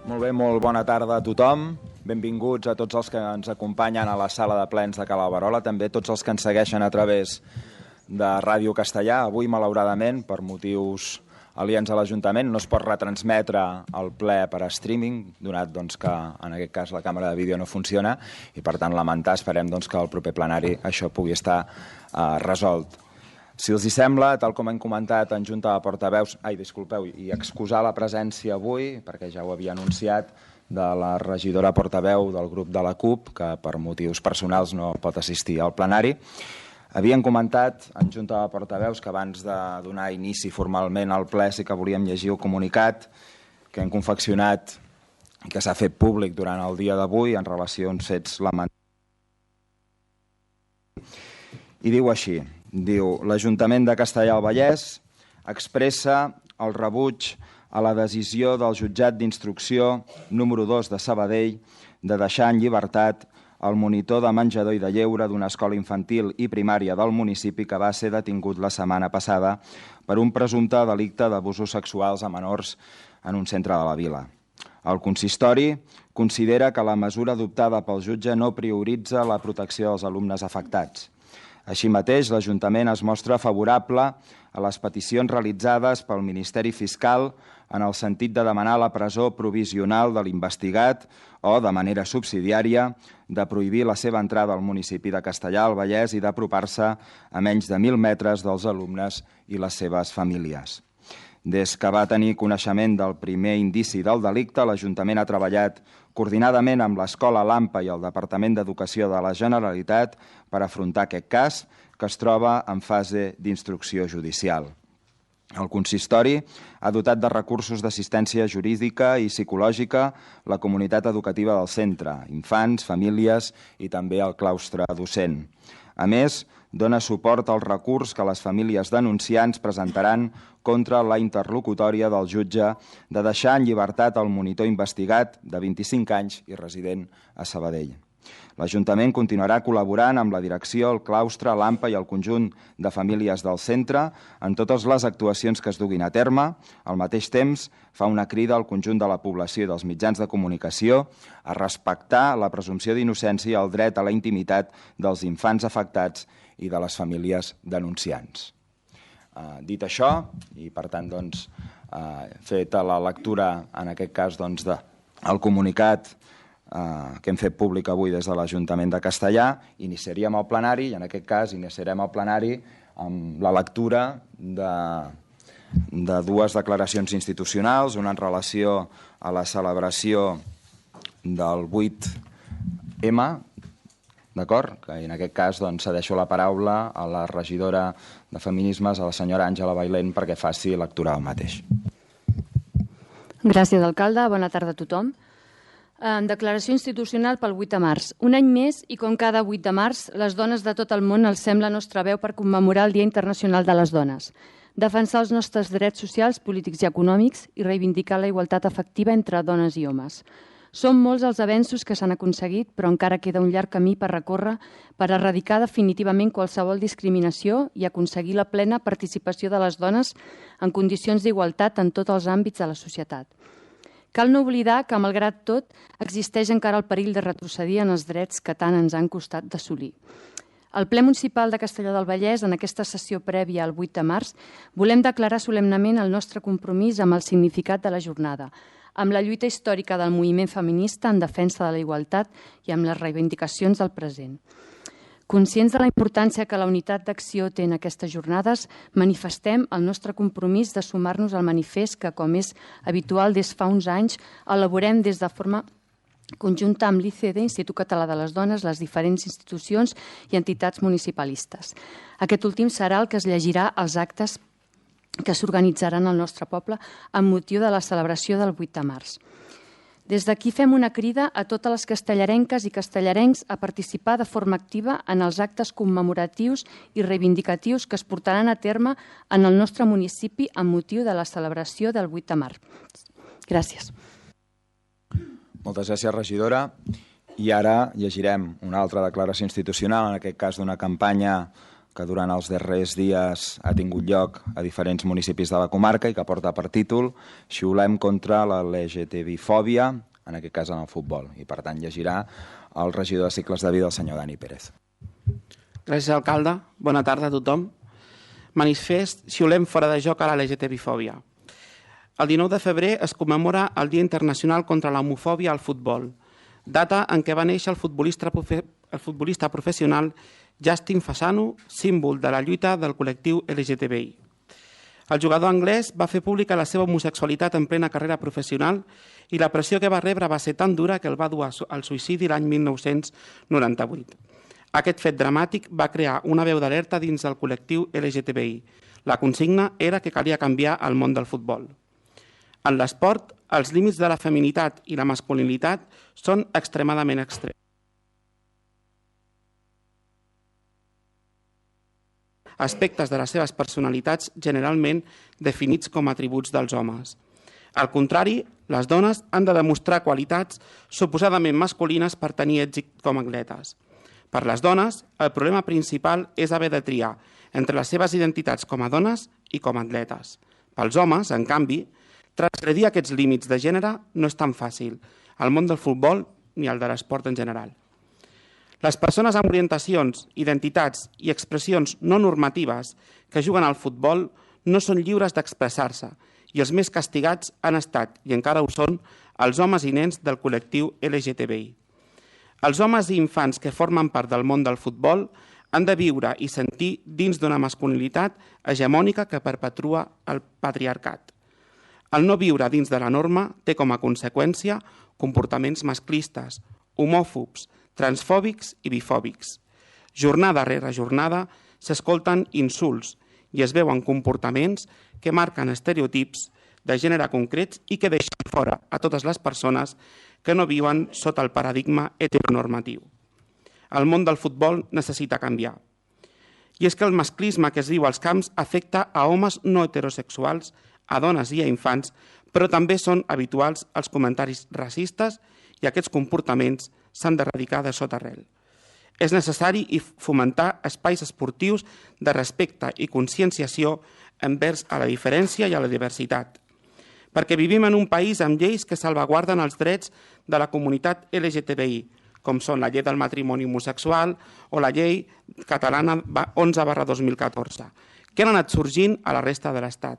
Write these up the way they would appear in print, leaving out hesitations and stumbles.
Molt bé, molt bona tarda a tothom. Benvinguts a tots els que ens acompanyen a la sala de plens de Cala Barola, també tots els que ens segueixen a través de Ràdio Castellà. Avui, malauradament, per motius aliens a l'Ajuntament, no es pot retransmetre el ple per streaming, donat que en aquest cas la càmera de vídeo no funciona i per tant lamentar, esperem que al proper plenari això pugui estar resolt. Si els hi sembla, tal com hem comentat en Junta de Portaveus, i excusar la presència avui, perquè ja ho havia anunciat, de la regidora portaveu del grup de la CUP, que per motius personals no pot assistir al plenari. Havien comentat en Junta de Portaveus que abans de donar inici formalment al ple sí que volíem llegir el comunicat que hem confeccionat i que s'ha fet públic durant el dia d'avui en relació a uns fets lamentables. I diu així, l'Ajuntament de Castellar del Vallès expressa el rebuig a la decisió del jutjat d'instrucció número 2 de Sabadell de deixar en llibertat el monitor de menjador i de lleure d'una escola infantil i primària del municipi que va ser detingut la setmana passada per un presumpte delicte d'abusos sexuals a menors en un centre de la vila. El consistori considera que la mesura adoptada pel jutge no prioritza la protecció dels alumnes afectats. Així mateix, l'Ajuntament es mostra favorable a les peticions realitzades pel Ministeri Fiscal en el sentit de demanar la presó provisional de l'investigat o, de manera subsidiària, de prohibir la seva entrada al municipi de Castellar del Vallès i d'apropar-se a menys de 1.000 metres dels alumnes i les seves famílies. Des que va tenir coneixement del primer indici del delicte, l'Ajuntament ha treballat coordinadament amb l'Escola Lampa i el Departament d'Educació de la Generalitat per afrontar aquest cas, que es troba en fase d'instrucció judicial. El consistori ha dotat de recursos d'assistència jurídica i psicològica la comunitat educativa del centre, infants, famílies i també el claustre docent. A més, dona suport al recurs que les famílies denunciants presentaran contra la interlocutòria del jutge de deixar en llibertat el monitor investigat de 25 anys i resident a Sabadell. L'Ajuntament continuarà col·laborant amb la direcció, el claustre, l'AMPA i el conjunt de famílies del centre en totes les actuacions que es duguin a terme. Al mateix temps, fa una crida al conjunt de la població i dels mitjans de comunicació a respectar la presumpció d'innocència i el dret a la intimitat dels infants afectats i de les famílies denunciants. Dit això, i per tant feta la lectura, en aquest cas, del comunicat que hem fet públic avui des de l'Ajuntament de Castellar, iniciaríem el plenari i en aquest cas iniciarem el plenari amb la lectura de dues declaracions institucionals, una en relació a la celebració del 8M, d'acord? Que en aquest cas cedeixo la paraula a la regidora de Feminismes, a la senyora Àngela Bailén, perquè faci lectura del mateix. Gràcies, alcalde. Bona tarda a tothom. Declaració institucional pel 8 de març. Un any més i com cada 8 de març, les dones de tot el món alcem la nostra veu per commemorar el Dia Internacional de les Dones, defensar els nostres drets socials, polítics i econòmics i reivindicar la igualtat efectiva entre dones i homes. Són molts els avenços que s'han aconseguit, però encara queda un llarg camí per recórrer per erradicar definitivament qualsevol discriminació i aconseguir la plena participació de les dones en condicions d'igualtat en tots els àmbits de la societat. Cal no oblidar que, malgrat tot, existeix encara el perill de retrocedir en els drets que tant ens han costat d'assolir. Al ple municipal de Castellar del Vallès, en aquesta sessió prèvia al 8 de març, volem declarar solemnement el nostre compromís amb el significat de la jornada, amb la lluita històrica del moviment feminista en defensa de la igualtat i amb les reivindicacions del present. Conscients de la importància que la unitat d'acció té en aquestes jornades, manifestem el nostre compromís de sumar-nos al manifest que, com és habitual des fa uns anys, elaborem des de forma conjunta amb l'ICD, Institut Català de les Dones, les diferents institucions i entitats municipalistes. Aquest últim serà el que es llegirà als actes que s'organitzaran al nostre poble amb motiu de la celebració del 8 de març. Des d'aquí fem una crida a totes les castellarenques i castellarencs a participar de forma activa en els actes commemoratius i reivindicatius que es portaran a terme en el nostre municipi amb motiu de la celebració del 8 de març. Gràcies. Moltes gràcies, regidora. I ara llegirem una altra declaració institucional, en aquest cas d'una campanya que durant els darrers dies ha tingut lloc a diferents municipis de la comarca i que porta per títol Xiulem contra la LGTBI-fòbia, en aquest cas en el futbol. I per tant llegirà el regidor de Cicles de Vida, el senyor Dani Pérez. Gràcies, alcalde. Bona tarda a tothom. Manifest Xiulem fora de joc a la LGTBI-fòbia. El 19 de febrer es commemora el Dia Internacional contra l'Homofòbia al futbol, data en què va néixer el futbolista professional Justin Fasano, símbol de la lluita del col·lectiu LGTBI. El jugador anglès va fer pública la seva homosexualitat en plena carrera professional i la pressió que va rebre va ser tan dura que el va dur al suïcidi l'any 1998. Aquest fet dramàtic va crear una veu d'alerta dins del col·lectiu LGTBI. La consigna era que calia canviar el món del futbol. En l'esport, els límits de la feminitat i la masculinitat són extremadament extrems. Aspectes de les seves personalitats generalment definits com a atributs dels homes. Al contrari, les dones han de demostrar qualitats suposadament masculines per tenir èxit com a atletes. Per les dones, el problema principal és haver de triar entre les seves identitats com a dones i com a atletes. Pels homes, en canvi, transgredir aquests límits de gènere no és tan fàcil, al món del futbol ni al de l'esport en general. Les persones amb orientacions, identitats i expressions no normatives que juguen al futbol no són lliures d'expressar-se i els més castigats han estat, i encara ho són, els homes i nens del col·lectiu LGTBI. Els homes i infants que formen part del món del futbol han de viure i sentir dins d'una masculinitat hegemònica que perpetua el patriarcat. El no viure dins de la norma té com a conseqüència comportaments masclistes, homòfobs, transfòbics i bifòbics. Jornada rere jornada s'escolten insults i es veuen comportaments que marquen estereotips de gènere concrets i que deixen fora a totes les persones que no viuen sota el paradigma heteronormatiu. El món del futbol necessita canviar. I és que el masclisme que es viu als camps afecta a homes no heterosexuals, a dones i a infants, però també són habituals els comentaris racistes i aquests comportaments s'han d'erradicar de sota arrel. És necessari fomentar espais esportius de respecte i conscienciació envers a la diferència i a la diversitat, perquè vivim en un país amb lleis que salvaguarden els drets de la comunitat LGTBI, com són la llei del matrimoni homosexual o la llei catalana 11/2014, que han anat sorgint a la resta de l'Estat.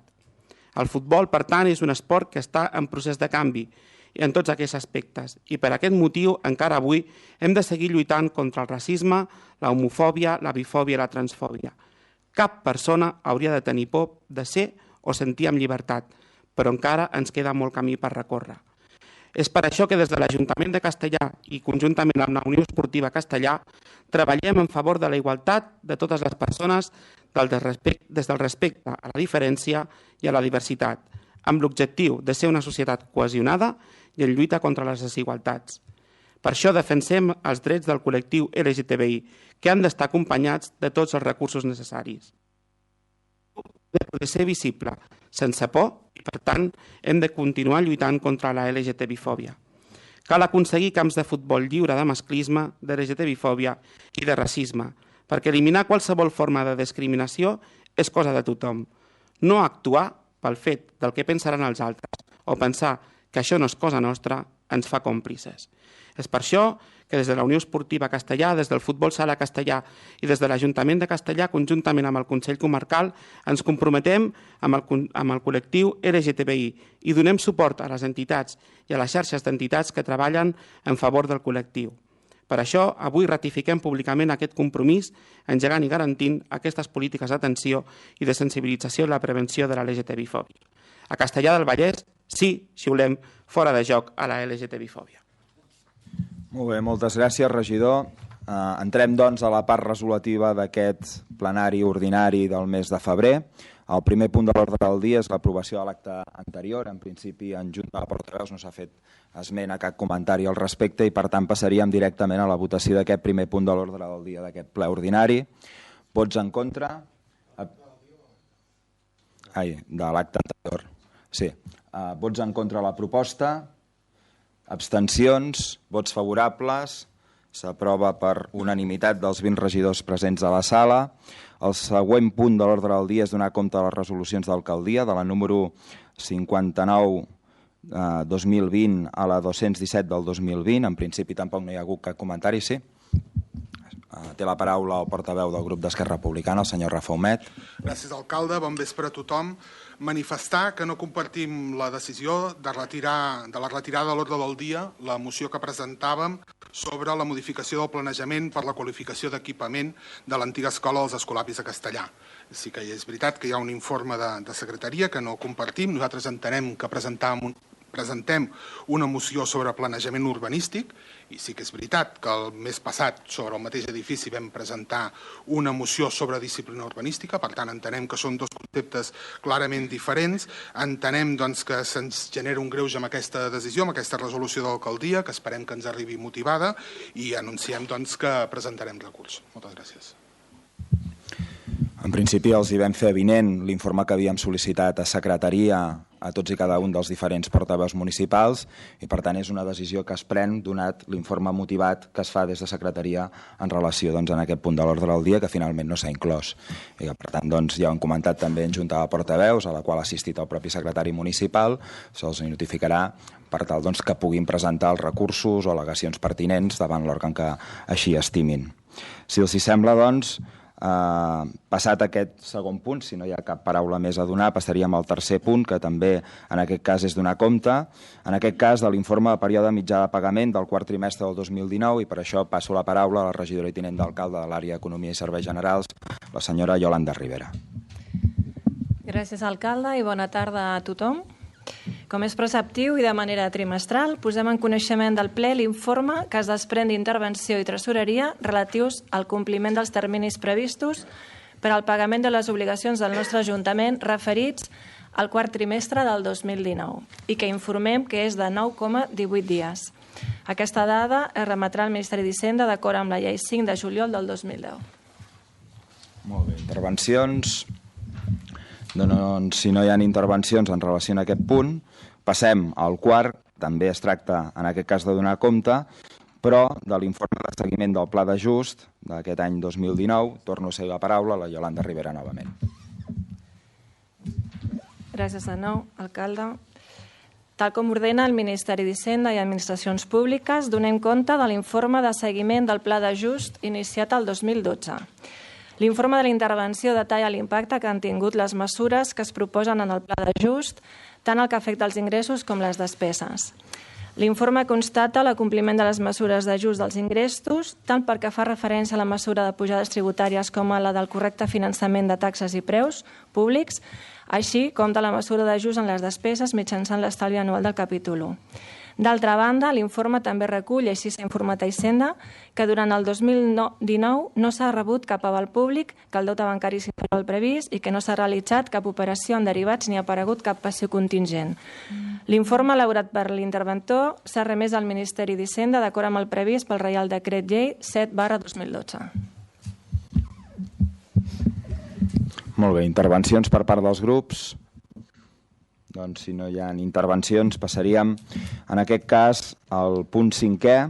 El futbol, per tant, és un esport que està en procés de canvi en tots aquests aspectes i per aquest motiu encara avui hem de seguir lluitant contra el racisme, la homofòbia, la bifòbia i la transfòbia. Cap persona hauria de tenir por de ser o sentir amb llibertat, però encara ens queda molt camí per recórrer. És per això que des de l'Ajuntament de Castellar i conjuntament amb la Unió Esportiva Castellar treballem en favor de la igualtat de totes les persones des del respecte a la diferència i a la diversitat, amb l'objectiu de ser una societat cohesionada i en lluita contra les desigualtats. Per això defensem els drets del col·lectiu LGTBI, que han d'estar acompanyats de tots els recursos necessaris. De poder ser visible, sense por, i per tant hem de continuar lluitant contra la LGTBI-fòbia. Cal aconseguir camps de futbol lliure de masclisme, de LGTBI-fòbia i de racisme, perquè eliminar qualsevol forma de discriminació és cosa de tothom. No actuar pel fet del que pensaran els altres o pensar que això no és cosa nostra ens fa còmplices. És per això que des de la Unió Esportiva Castellar, des del Futbol Sala Castellar i des de l'Ajuntament de Castellar, conjuntament amb el Consell Comarcal, ens comprometem amb el col·lectiu LGTBI i donem suport a les entitats i a les xarxes d'entitats que treballen en favor del col·lectiu. Per això, avui ratifiquem públicament aquest compromís, engegant i garantint aquestes polítiques d'atenció i de sensibilització en la prevenció de la LGTBI-fòbia. A Castellar del Vallès, sí, xiulem fora de joc a la LGTBI-fòbia. Molt bé, moltes gràcies, regidor. Entrem, doncs, a la part resolutiva d'aquest plenari ordinari del mes de febrer. El primer punt de l'ordre del dia és l'aprovació de l'acte anterior. En principi, en Junta de Portaveus no s'ha fet esment a cap comentari al respecte i, per tant, passaríem directament a la votació d'aquest primer punt de l'ordre del dia d'aquest ple ordinari. Vots en contra? De l'acte anterior. Sí. Vots en contra de la proposta? Abstencions? Vots favorables? s'aprova per unanimitat dels 20 regidors presents a la sala. El següent punt de l'ordre del dia és donar compte de les resolucions d'alcaldia, de la número 59/2020 a la 217 del 2020. En principi tampoc no hi ha hagut cap comentari, sí? Té la paraula el portaveu del grup d'Esquerra Republicana, el senyor Rafa Humet. Gràcies, alcalde. Bon vespre a tothom. Manifestar que no compartim la decisió de la retirada de l'ordre del dia la moció que presentàvem sobre la modificació del planejament per la qualificació d'equipament de l'antiga escola dels Escolapis de Castellà. Sí que és veritat que hi ha un informe de secretaria que no compartim. Nosaltres entenem que presentem una moció sobre planejament urbanístic i sí que és veritat que el mes passat sobre el mateix edifici vam presentar una moció sobre disciplina urbanística, per tant entenem que són dos conceptes clarament diferents, entenem doncs, que se'ns genera un greuge amb aquesta decisió, amb aquesta resolució d'alcaldia, que esperem que ens arribi motivada i anunciem doncs, que presentarem recurs. Moltes gràcies. En principi els hi vam fer avinent l'informe que havíem sol·licitat a secretaria a tots i cada un dels diferents portaveus municipals i per tant és una decisió que es pren donat l'informe motivat que es fa des de secretaria en relació en aquest punt de l'ordre del dia que finalment no s'ha inclòs. I per tant ja ho han comentat també en Junta de Portaveus a la qual ha assistit el propi secretari municipal, se'ls notificarà per tal que puguin presentar els recursos o al·legacions pertinents davant l'òrgan que així estimin. Si els hi sembla, passat aquest segon punt, si no hi ha cap paraula més a donar, passaríem al tercer punt, que també en aquest cas és donar compte, en aquest cas de l'informe de període mitjà de pagament del quart trimestre del 2019 i per això passo la paraula a la regidora i tinent d'alcalde de l'àrea d'Economia i Serveis Generals, la senyora Yolanda Rivera. Gràcies, alcalde, i bona tarda a tothom. Com és preceptiu i de manera trimestral, posem en coneixement del ple l'informe que es desprèn d'intervenció i tresoreria relatius al compliment dels terminis previstos per al pagament de les obligacions del nostre Ajuntament referits al quart trimestre del 2019 i que informem que és de 9,18 dies. Aquesta dada es remetrà al Ministeri d'Hisenda d'acord amb la llei 5 de juliol del 2010. Molt bé, intervencions. Doncs, si no hi ha intervencions en relació a aquest punt, passem al quart, també es tracta en aquest cas de donar compte, però de l'informe de seguiment del pla d'ajust d'aquest any 2019, torno a ser la paraula a la Yolanda Rivera novament. Gràcies de nou, alcalde. Tal com ordena el Ministeri d'Hisenda i Administracions Públiques, donem compte de l'informe de seguiment del pla d'ajust iniciat el 2012. L'informe de la intervenció detalla l'impacte que han tingut les mesures que es proposen en el pla d'ajust, tant el que afecta els ingressos com les despeses. L'informe constata l'acompliment de les mesures d'ajust dels ingressos, tant pel que fa referència a la mesura de pujades tributàries com a la del correcte finançament de taxes i preus públics, així com de la mesura d'ajust en les despeses mitjançant l'estalvi anual del capítol 1. D'altra banda, l'informe també recull, així s'ha informat a Hisenda, que durant el 2019 no s'ha rebut cap aval públic, que el deute bancari és inferior al previst i que no s'ha realitzat cap operació en derivats ni ha aparegut cap passió contingent. L'informe elaborat per l'interventor s'ha remès al Ministeri d'Hisenda d'acord amb el previst pel Reial Decret Llei 7/2012. Molt bé, intervencions per part dels grups. Doncs si no hi ha intervencions passaríem en aquest cas al punt 5è.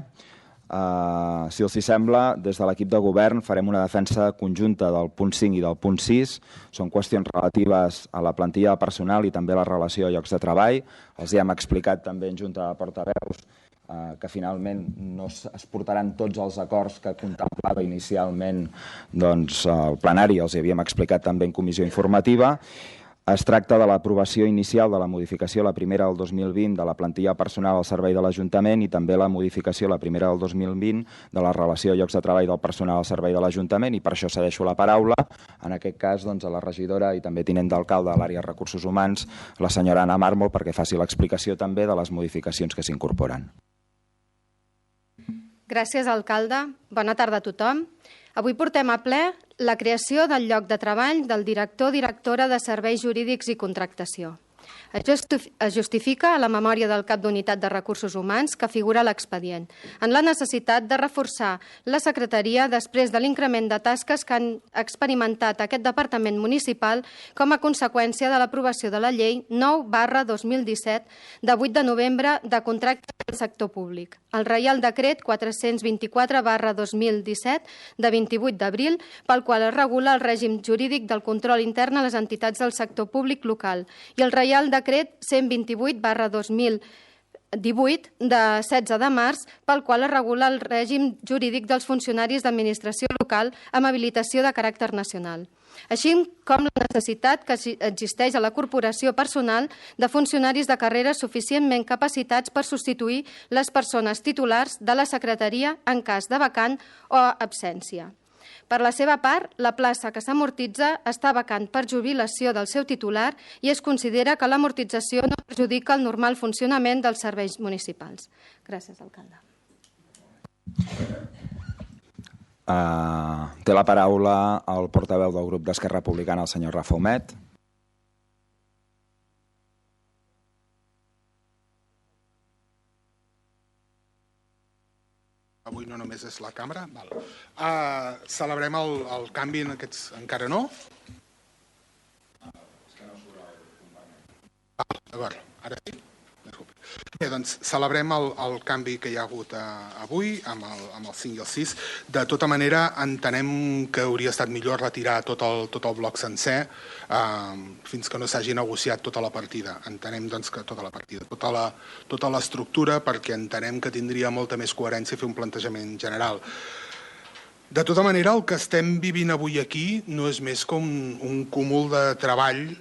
Si els hi sembla, des de l'equip de govern farem una defensa conjunta del punt 5 i del punt 6. Són qüestions relatives a la plantilla de personal i també a la relació a llocs de treball. Els hem explicat també en Junta de Portaveus que finalment no es portaran tots els acords que contemplava inicialment el plenari. Els havíem explicat també en comissió informativa. Es tracta de l'aprovació inicial de la modificació, la primera del 2020, de la plantilla personal al servei de l'Ajuntament i també la modificació, la primera del 2020, de la relació a llocs de treball del personal al servei de l'Ajuntament i per això cedeixo la paraula, en aquest cas a la regidora i també tinent d'alcalde de l'àrea de recursos humans, la senyora Anna Mármol, perquè faci l'explicació també de les modificacions que s'incorporen. Gràcies, alcalde. Bona tarda a tothom. Avui portem a ple la creació del lloc de treball del director o directora de Serveis Jurídics i Contractació. Es justifica a la memòria del cap d'unitat de recursos humans que figura a l'expedient, en la necessitat de reforçar la secretaria després de l'increment de tasques que han experimentat aquest departament municipal com a conseqüència de l'aprovació de la llei 9/2017 de 8 de novembre de contractes del sector públic, el Reial Decret 424/2017 de 28 d'abril, pel qual es regula el règim jurídic del control intern a les entitats del sector públic local, i el Reial Decret 128/2018 de 16 de març, pel qual es regula el règim jurídic dels funcionaris d'administració local amb habilitació de caràcter nacional, així com la necessitat que existeix a la corporació personal de funcionaris de carrera suficientment capacitats per substituir les persones titulars de la secretaria en cas de vacant o absència. Per la seva part, la plaça que s'amortitza està vacant per jubilació del seu titular i es considera que l'amortització no perjudica el normal funcionament dels serveis municipals. Gràcies, alcalde. Té la paraula el portaveu del grup d'Esquerra Republicana, el senyor Rafa Humet. Avui no només és la càmera. Celebrem el canvi en aquests... Encara no? D'acord, ara sí. Bé, doncs celebrem el canvi que hi ha hagut avui amb el 5 i el 6. De tota manera, entenem que hauria estat millor retirar tot el bloc sencer fins que no s'hagi negociat tota la partida. Entenem doncs, que tota la partida, tota l'estructura, perquè entenem que tindria molta més coherència fer un plantejament general. De tota manera, el que estem vivint avui aquí no és més com un cúmul de treball,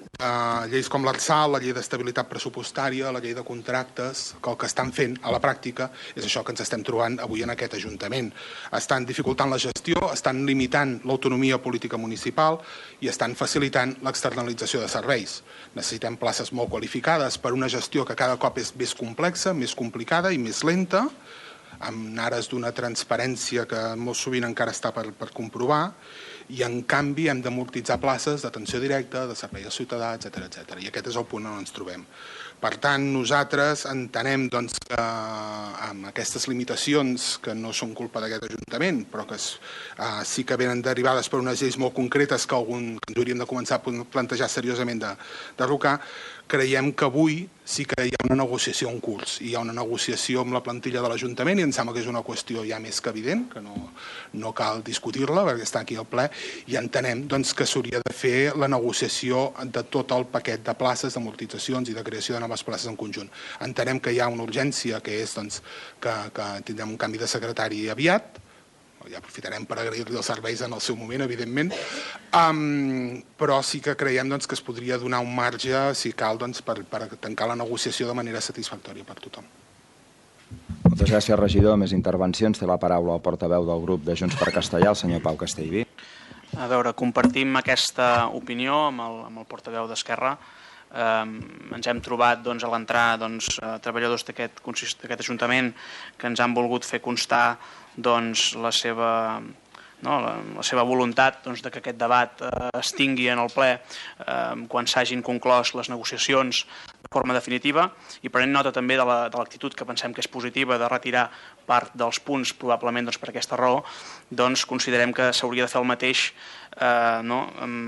lleis com l'Arsal, la llei d'estabilitat pressupostària, la llei de contractes, que el que estan fent a la pràctica és això que ens estem trobant avui en aquest Ajuntament. Estan dificultant la gestió, estan limitant l'autonomia política municipal i estan facilitant l'externalització de serveis. Necessitem places molt qualificades per una gestió que cada cop és més complexa, més complicada i més lenta, amb ares d'una transparència que molt sovint encara està per comprovar, i en canvi hem d'amortitzar places d'atenció directa, de servei al ciutadà, etc. I aquest és el punt on ens trobem. Per tant, nosaltres entenem que amb aquestes limitacions, que no són culpa d'aquest Ajuntament, però que sí que venen derivades per unes lleis molt concretes que ens hauríem de començar a plantejar seriosament de derrocar, creiem que avui sí que hi ha una negociació en curs. Hi ha una negociació amb la plantilla de l'Ajuntament i em sembla que és una qüestió ja més que evident, que no cal discutir-la perquè està aquí al ple, i entenem que s'hauria de fer la negociació de tot el paquet de places, d'amortitzacions i de creació de noves places en conjunt. Entenem que hi ha una urgència, que és que tindrem un canvi de secretari aviat, ja aprofitarem per agrair-li els serveis en el seu moment, evidentment, però sí que creiem que es podria donar un marge, si cal, per tancar la negociació de manera satisfactòria per tothom. Moltes gràcies, regidor. Més intervencions. Té la paraula el portaveu del grup de Junts per Castellar, el senyor Pau Castellví. A veure, compartim aquesta opinió amb el portaveu d'Esquerra. Ens hem trobat a l'entrar treballadors d'aquest Ajuntament que ens han volgut fer constar la seva voluntat que aquest debat es tingui en el ple quan s'hagin conclòs les negociacions de forma definitiva, i prenent nota també de l'actitud que pensem que és positiva de retirar part dels punts, probablement per aquesta raó, considerem que s'hauria de fer el mateix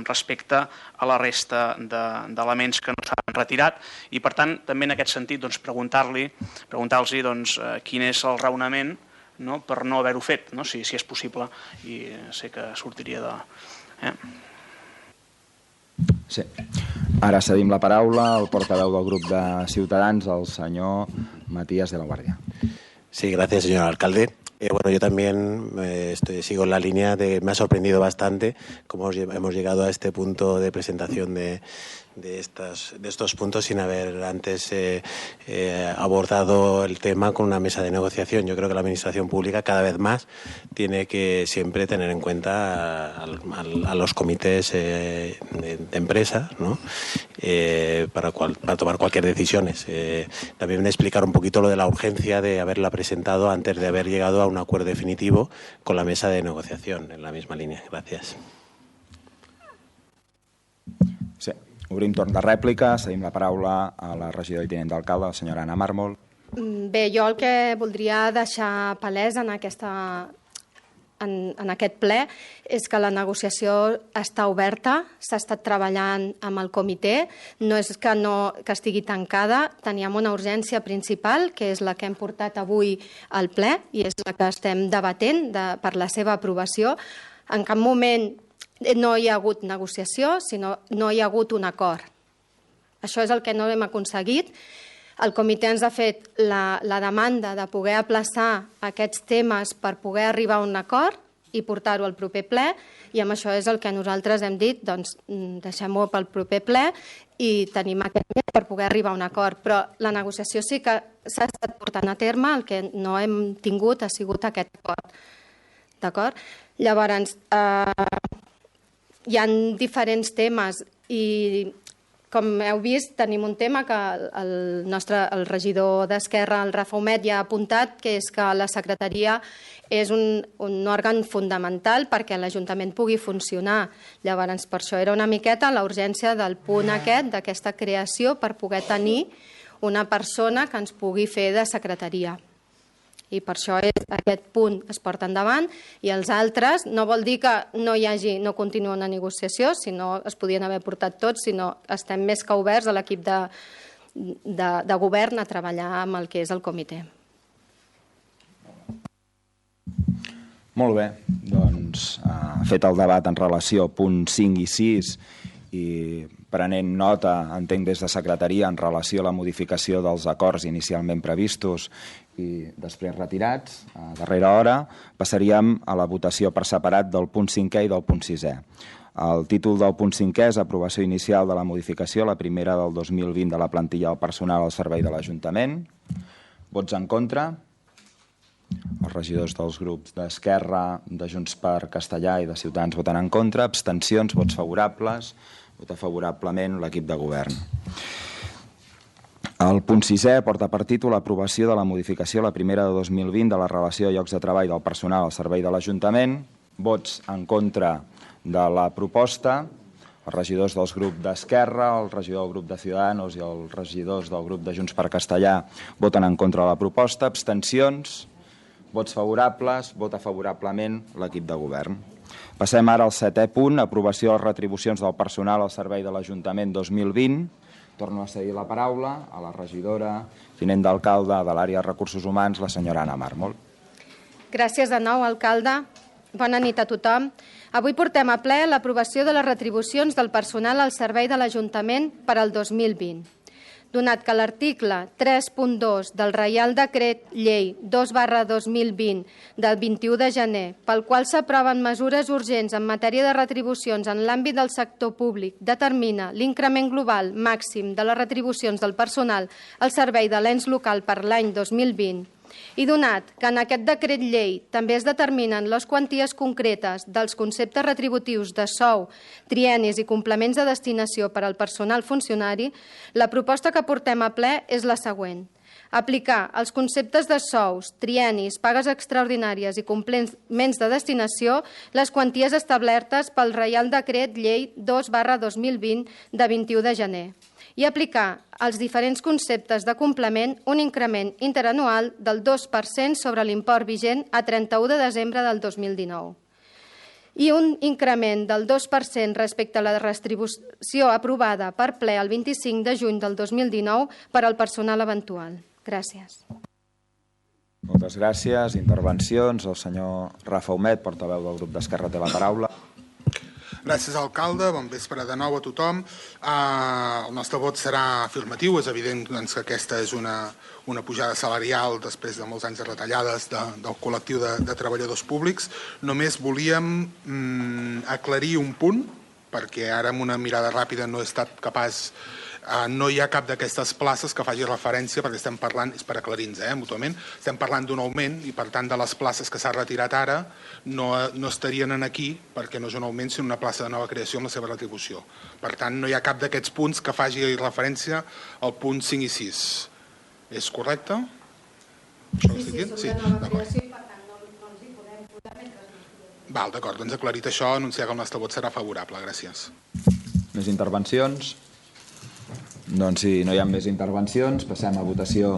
respecte a la resta d'elements que no s'han retirat, i per tant també en aquest sentit preguntar-los quin és el raonament per no haver-ho fet, si és possible, i sé que sortiria de... Sí. Ara cedim la paraula al portaveu del grup de Ciutadans, el senyor Matías de la Guardia. Sí, gracias, señor alcalde. Bueno, yo también sigo en la línea de... Me ha sorprendido bastante cómo hemos llegado a este punto de presentación de estos puntos sin haber antes abordado el tema con una mesa de negociación. Yo creo que la administración pública cada vez más tiene que siempre tener en cuenta a los comités de empresa, ¿no? Para tomar cualquier decisión. También explicar un poquito lo de la urgencia de haberla presentado antes de haber llegado a un acuerdo definitivo con la mesa de negociación en la misma línea. Gracias. Sí. Obrim torn de rèplica, cedim la paraula a la regidora i tinent d'alcalde, la senyora Anna Màrmol. Bé, jo el que voldria deixar palès en aquest ple és que la negociació està oberta, s'ha estat treballant amb el comitè, no és que estigui tancada, teníem una urgència principal, que és la que hem portat avui al ple i és la que estem debatent per la seva aprovació. En cap moment no hi ha hagut negociació, sinó no hi ha hagut un acord. Això és el que no hem aconseguit. El comitè ens ha fet la demanda de poder aplaçar aquests temes per poder arribar a un acord i portar-ho al proper ple, i amb això és el que nosaltres hem dit, doncs deixem-ho pel proper ple i tenim aquest mes per poder arribar a un acord. Però la negociació sí que s'ha estat portant a terme, el que no hem tingut ha sigut aquest acord. D'acord? Llavors, hi ha diferents temes i, com heu vist, tenim un tema que el regidor d'Esquerra, el Rafa Humet, ja ha apuntat, que és que la secretaria és un òrgan fundamental perquè l'Ajuntament pugui funcionar. Llavors, per això era una miqueta la urgència del punt aquest, d'aquesta creació, per poder tenir una persona que ens pugui fer de secretaria. I per això aquest punt es porta endavant, i els altres no vol dir que no continuï una negociació, sinó es podien haver portat tots, sinó estem més que oberts a l'equip de govern a treballar amb el que és el comitè. Molt bé, doncs fet el debat en relació a punts 5 i 6 i prenent nota, entenc des de secretaria, en relació a la modificació dels acords inicialment previstos i després retirats, a darrera hora, passaríem a la votació per separat del punt 5è i del punt 6è. El títol del punt 5è és aprovació inicial de la modificació, la primera del 2020 de la plantilla del personal al servei de l'Ajuntament. Vots en contra? Els regidors dels grups d'Esquerra, de Junts per Castellà i de Ciutadans voten en contra. Abstencions, vots favorables. Vota favorablement l'equip de govern. El punt 6è porta per títol l'aprovació de la modificació, la primera de 2020, de la relació de llocs de treball del personal al servei de l'Ajuntament. Vots en contra de la proposta. Els regidors dels grups d'Esquerra, el regidor del grup de Ciudadanos i els regidors del grup de Junts per Castellà voten en contra de la proposta. Abstencions, vots favorables, vota favorablement l'equip de govern. Passem ara al 7è punt, aprovació de les retribucions del personal al servei de l'Ajuntament 2020. Torno a cedir la paraula a la regidora, tinent d'alcalde de l'àrea de recursos humans, la senyora Anna Màrmol. Gràcies de nou, alcalde. Bona nit a tothom. Avui portem a ple l'aprovació de les retribucions del personal al servei de l'Ajuntament per al 2020. Donat que l'article 3.2 del Reial Decret Llei 2/2020 del 21 de gener, pel qual s'aproven mesures urgents en matèria de retribucions en l'àmbit del sector públic, determina l'increment global màxim de les retribucions del personal al servei de l'ens local per l'any 2020, i donat que en aquest decret llei també es determinen les quanties concretes dels conceptes retributius de sou, triennis i complements de destinació per al personal funcionari, la proposta que portem a ple és la següent. Aplicar els conceptes de sous, triennis, pagues extraordinàries i complements de destinació les quanties establertes pel Reial Decret Llei 2/2020 de 21 de gener i aplicar als diferents conceptes de complement un increment interanual del 2% sobre l'import vigent a 31 de desembre del 2019 i un increment del 2% respecte a la retribució aprovada per ple el 25 de juny del 2019 per al personal eventual. Gràcies. Moltes gràcies. Intervencions. El senyor Rafa Humet, portaveu del grup d'Esquerra, té la paraula. Gràcies, alcalde. Bon vespre de nou a tothom. El nostre vot serà afirmatiu. És evident que aquesta és una pujada salarial després de molts anys de retallades del col·lectiu de treballadors públics. Només volíem aclarir un punt, perquè ara amb una mirada ràpida no he estat capaç. No hi ha cap d'aquestes places que faci referència, perquè estem parlant, és per aclarir-nos mútuament, estem parlant d'un augment i per tant de les places que s'ha retirat ara no estarien aquí perquè no és un augment sinó una plaça de nova creació amb la seva retribució. Per tant, no hi ha cap d'aquests punts que faci referència al punt 5 i 6. És correcte? Sí, són de nova creació i per tant no ens hi podem posar mentre. D'acord, doncs aclarit això, anunciar que el nostre vot serà favorable. Gràcies. Més intervencions? doncs si no hi ha més intervencions, passem a votació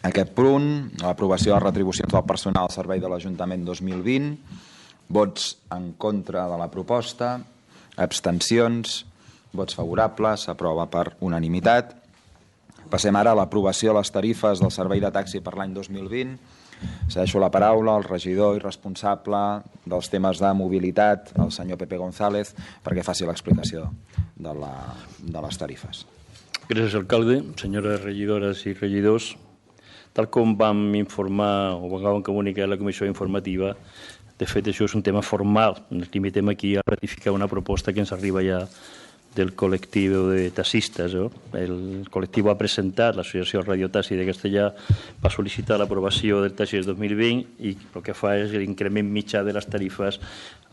aquest punt, l'aprovació de les retribucions del personal al servei de l'Ajuntament 2020, vots en contra de la proposta, abstencions, vots favorables, s'aprova per unanimitat. Passem ara a l'aprovació de les tarifes del servei de taxi per l'any 2020. Cedeixo la paraula al regidor i responsable dels temes de mobilitat, el senyor Pepe González, perquè faci l'explicació de les tarifes. Gràcies, alcalde. Senyores regidores i regidors, tal com vam informar o vam comunicar a la comissió informativa, de fet, això és un tema formal. Ens limitem aquí a ratificar una proposta que ens arriba ja del col·lectiu de taxistes. El col·lectiu ha presentat, l'Associació Radiotaxi de Castellà va sol·licitar l'aprovació del taxi del 2020 i el que fa és l'increment mitjà de les tarifes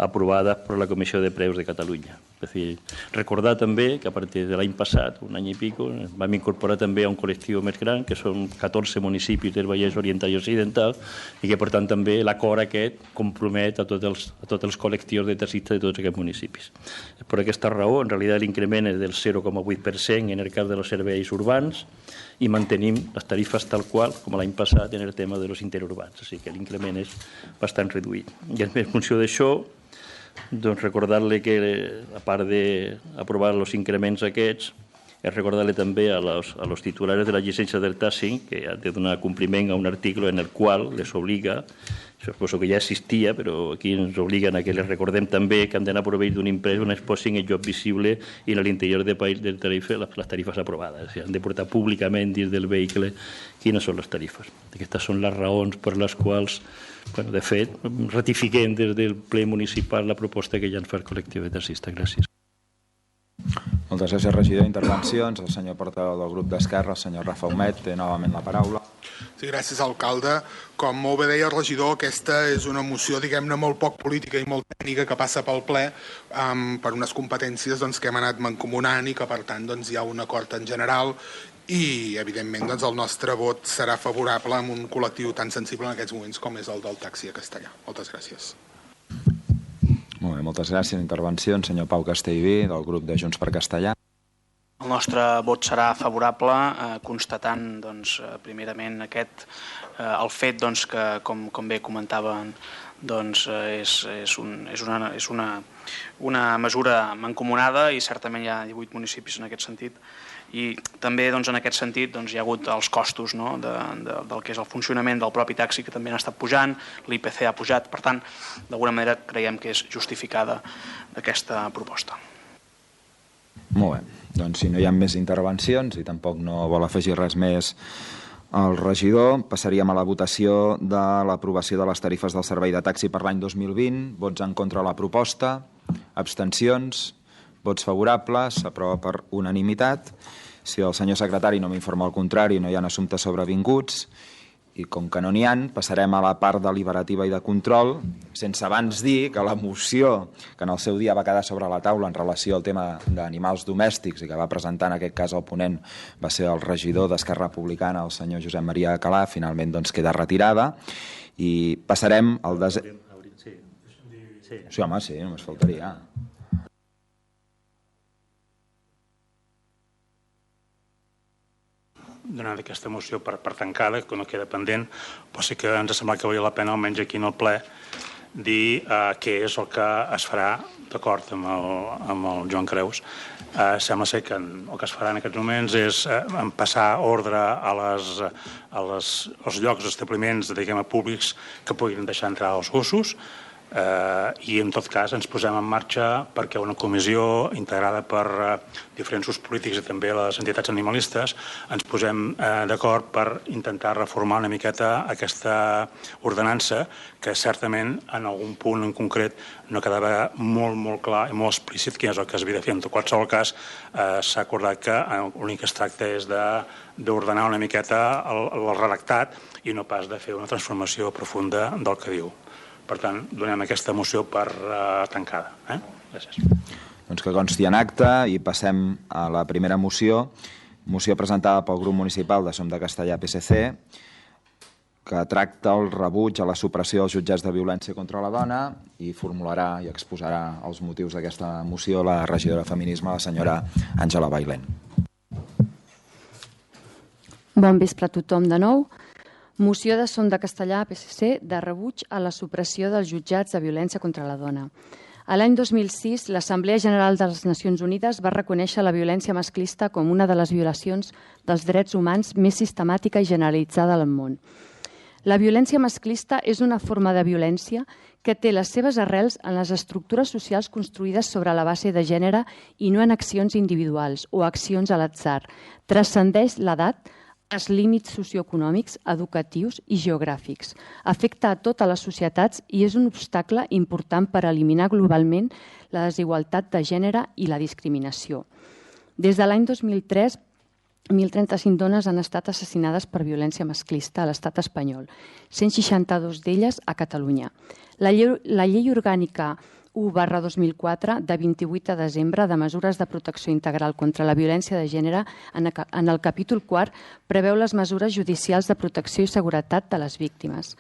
aprovades per la Comissió de Preus de Catalunya. És a dir, recordar també que a partir de l'any passat, un any i pico, vam incorporar també a un col·lectiu més gran, que són 14 municipis del Vallès Oriental i Occidental, i que, per tant, també l'acord aquest compromet a tots els col·lectius de taxistes de tots aquests municipis. Per aquesta raó, en realitat, l'increment és del 0,8% en el cas dels serveis urbans i mantenim les tarifes tal qual com l'any passat en el tema dels interurbans. Així que l'increment és bastant reduït. I en funció d'això, doncs recordar-li que, a part d'aprovar els increments aquests, és recordar-li també a los titulares de la llicència del taxi que ha de donar compliment a un article en el qual les obliga, suposo que ja existia, però aquí ens obliguen a que les recordem també que han d'anar a proveir d'un imprès on es posin el lloc visible i en l'interior del país del tarifa les tarifes aprovades. Han de portar públicament dins del vehicle quines són les tarifes. Aquestes són les raons per les quals, de fet, ratifiquem des del ple municipal la proposta que ja ens fa el col·lectiu de taxistes. Gràcies. Moltes gràcies, regidor. Intervencions. El senyor portaveu del grup d'Esquerra, el senyor Rafa Humet, té novament la paraula. Sí, gràcies, alcalde. Com molt bé deia el regidor, aquesta és una moció, diguem-ne, molt poc política i molt tècnica que passa pel ple per unes competències que hem anat mancomunant i que, per tant, hi ha un acord en general i, evidentment, el nostre vot serà favorable a un col·lectiu tan sensible en aquests moments com és el del taxi a Castellà. Moltes gràcies. Molt bé, moltes gràcies. Intervencions, senyor Pau Castellví, del grup de Junts per Castellà. El nostre vot serà favorable, constatant, primerament, el fet que, com bé comentaven, és una mesura mancomunada i certament hi ha 18 municipis en aquest sentit. I també en aquest sentit hi ha hagut els costos del que és el funcionament del propi taxi, que també han estat pujant, l'IPC ha pujat, per tant, d'alguna manera creiem que és justificada aquesta proposta. Molt bé, doncs si no hi ha més intervencions i tampoc no vol afegir res més al regidor, passaríem a la votació de l'aprovació de les tarifes del servei de taxi per l'any 2020. Vots en contra de la proposta, abstencions, vots favorables, s'aprova per unanimitat. Si el senyor secretari no m'informa al contrari, no hi ha assumptes sobrevinguts, i com que no n'hi ha, passarem a la part deliberativa i de control, sense abans dir que la moció que en el seu dia va quedar sobre la taula en relació al tema d'animals domèstics i que va presentar en aquest cas el ponent va ser el regidor d'Esquerra Republicana, el senyor Josep Maria Calà, finalment queda retirada, i passarem al desè... Sí, home, sí, només faltaria. Donant aquesta moció per tancada, que no queda pendent, però sí que ens ha semblat que valia la pena, almenys aquí en el ple, dir què és el que es farà, d'acord amb el Joan Creus. Sembla ser que el que es farà en aquests moments és passar ordre als llocs, als establiments públics que puguin deixar entrar els gossos, i en tot cas ens posem en marxa perquè una comissió integrada per diferents grups polítics i també les entitats animalistes ens posem d'acord per intentar reformar una miqueta aquesta ordenança que certament en algun punt en concret no quedava molt clar i molt explícit quin és el que es havia de fer. En qualsevol cas s'ha acordat que l'únic que es tracta és d'ordenar una miqueta el redactat i no pas de fer una transformació profunda del que diu. Per tant, donem aquesta moció per tancada. Gràcies. Doncs que consti en acte i passem a la primera moció presentada pel grup municipal de Som de Castellà PSC, que tracta el rebuig a la supressió dels jutjats de violència contra la dona i formularà i exposarà els motius d'aquesta moció la regidora de Feminisme, la senyora Àngela Bailén. Bon vespre a tothom de nou. Moció de Som de Castellà, PSC, de rebuig a la supressió dels jutjats de violència contra la dona. A l'any 2006, l'Assemblea General de les Nacions Unides va reconèixer la violència masclista com una de les violacions dels drets humans més sistemàtica i generalitzada al món. La violència masclista és una forma de violència que té les seves arrels en les estructures socials construïdes sobre la base de gènere i no en accions individuals o accions a l'atzar. Transcendeix l'edat, els límits socioeconòmics, educatius i geogràfics. Afecta a totes les societats i és un obstacle important per eliminar globalment la desigualtat de gènere i la discriminació. Des de l'any 2003, 1.035 dones han estat assassinades per violència masclista a l'estat espanyol, 162 d'elles a Catalunya. La llei orgànica 1/2004 de 28 de desembre de mesures de protecció integral contra la violència de gènere en el capítol 4 preveu les mesures judicials de protecció i seguretat de les víctimes.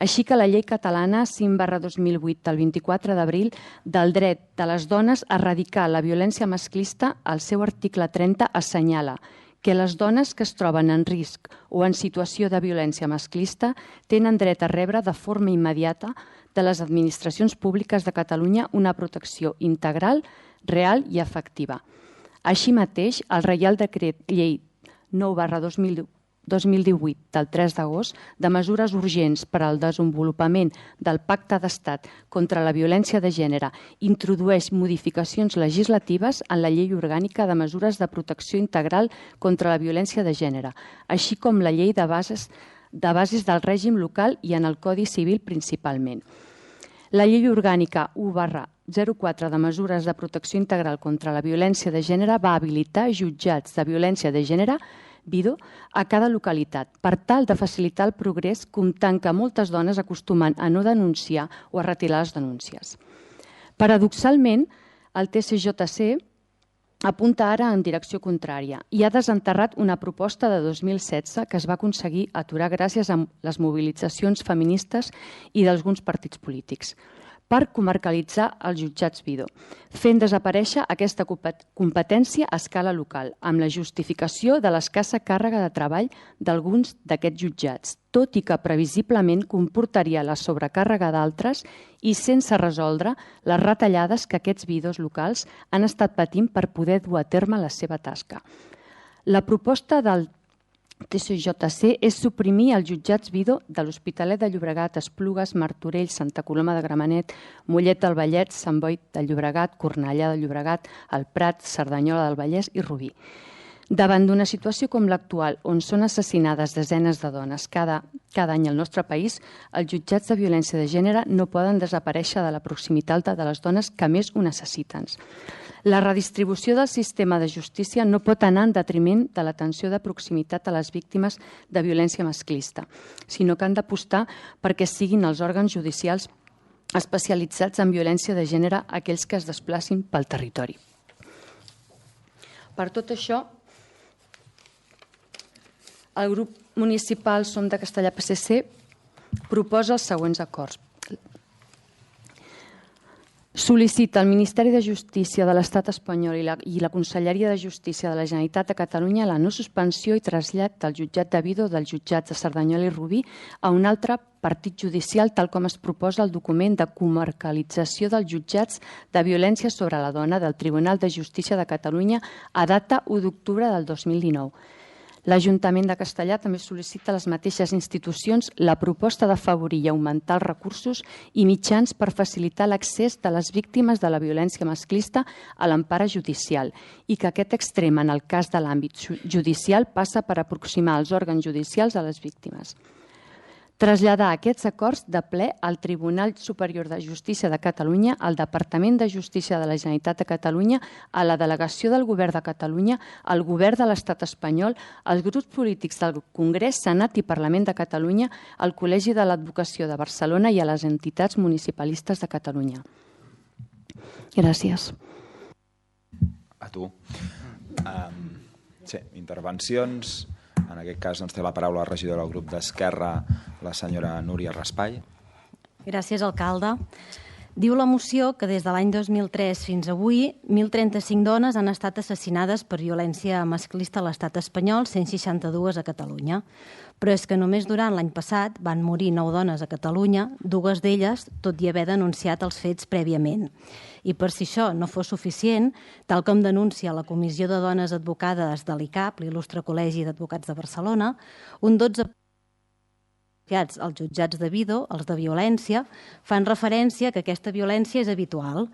Així que la llei catalana 5/2008 del 24 d'abril del dret de les dones a erradicar la violència masclista, al seu article 30 assenyala que les dones que es troben en risc o en situació de violència masclista tenen dret a rebre de forma immediata de les administracions públiques de Catalunya una protecció integral, real i efectiva. Així mateix, el Reial Decret Llei 9/2018 del 3 d'agost de mesures urgents per al desenvolupament del Pacte d'Estat contra la violència de gènere introdueix modificacions legislatives en la Llei Orgànica de Mesures de Protecció Integral contra la Violència de Gènere, així com la Llei de bases del règim local i en el Codi Civil principalment. La Llei Orgànica 1/04 de Mesures de Protecció Integral contra la Violència de Gènere va habilitar jutjats de violència de gènere VIDO a cada localitat, per tal de facilitar el progrés, comptant que moltes dones acostumen a no denunciar o a retirar les denúncies. Paradoxalment, el TCJC apunta ara en direcció contrària i ha desenterrat una proposta de 2016 que es va aconseguir aturar gràcies a les mobilitzacions feministes i d'alguns partits polítics per comarcalitzar els jutjats VIDO, fent desaparèixer aquesta competència a escala local, amb la justificació de l'escassa càrrega de treball d'alguns d'aquests jutjats, tot i que previsiblement comportaria la sobrecàrrega d'altres i sense resoldre les retallades que aquests VIDOs locals han estat patint per poder dur a terme la seva tasca. La proposta del TCJC és suprimir els jutjats VIDO de l'Hospitalet de Llobregat, Esplugues, Martorell, Santa Coloma de Gramenet, Mollet del Vallès, Sant Boi de Llobregat, Cornellà de Llobregat, el Prat, Cerdanyola del Vallès i Rubí. Davant d'una situació com l'actual, on són assassinades desenes de dones cada any al nostre país, els jutjats de violència de gènere no poden desaparèixer de la proximitat de les dones que més ho necessiten. La redistribució del sistema de justícia no pot anar en detriment de l'atenció de proximitat a les víctimes de violència masclista, sinó que han d'apostar perquè siguin els òrgans judicials especialitzats en violència de gènere aquells que es desplacin pel territori. Per tot això, el grup municipal Som de Castellà PSC proposa els següents acords. Sol·licita al Ministeri de Justícia de l'Estat espanyol i la Conselleria de Justícia de la Generalitat de Catalunya la no suspensió i trasllat del jutjat de VIDO dels jutjats de Cerdanyola i Rubí a un altre partit judicial, tal com es proposa el document de comarcalització dels jutjats de violència sobre la dona del Tribunal de Justícia de Catalunya a data 1 d'octubre del 2019. L'Ajuntament de Castellà també sol·licita a les mateixes institucions la proposta d'afavorir i augmentar els recursos i mitjans per facilitar l'accés de les víctimes de la violència masclista a l'empara judicial i que aquest extrem, en el cas de l'àmbit judicial, passa per aproximar els òrgans judicials a les víctimes. Traslladar aquests acords de ple al Tribunal Superior de Justícia de Catalunya, al Departament de Justícia de la Generalitat de Catalunya, a la Delegació del Govern de Catalunya, al Govern de l'Estat espanyol, als grups polítics del Congrés, Senat i Parlament de Catalunya, al Col·legi de l'Advocació de Barcelona i a les entitats municipalistes de Catalunya. Gràcies. A tu. Sí, intervencions. En aquest cas té la paraula la regidora del grup d'Esquerra, la senyora Núria Raspall. Gràcies, alcalde. Diu la moció que des de l'any 2003 fins avui 1.035 dones han estat assassinades per violència masclista a l'estat espanyol, 162 a Catalunya. Però és que només durant l'any passat van morir 9 dones a Catalunya, 2 d'elles tot i haver denunciat els fets prèviament. I per si això no fos suficient, tal com denuncia la Comissió de Dones Advocades de l'ICAP, l'Il·lustre Col·legi d'Advocats de Barcelona, un 12% als jutjats de Vido, els de violència, fan referència que aquesta violència és habitual.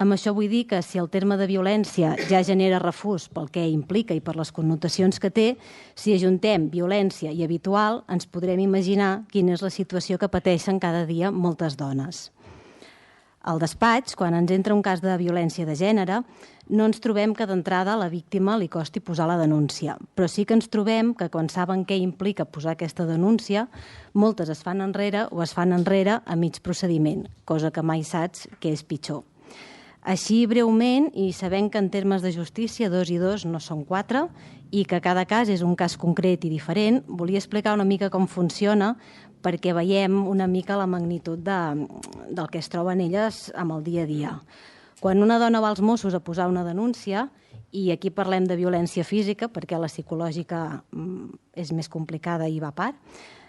Amb això vull dir que si el terme de violència ja genera refús pel que implica i per les connotacions que té, si ajuntem violència i habitual, ens podrem imaginar quina és la situació que pateixen cada dia moltes dones. Al despatx, quan ens entra un cas de violència de gènere, no ens trobem que d'entrada a la víctima li costi posar la denúncia, però sí que ens trobem que quan saben què implica posar aquesta denúncia, moltes es fan enrere o es fan enrere a mig procediment, cosa que mai saps què és pitjor. Així, breument, i sabent que en termes de justícia 2 i 2 no són 4 i que cada cas és un cas concret i diferent, volia explicar una mica com funciona perquè veiem una mica la magnitud del que es troben elles amb el dia a dia. Quan una dona va als Mossos a posar una denúncia, i aquí parlem de violència física perquè la psicològica és més complicada i va a part,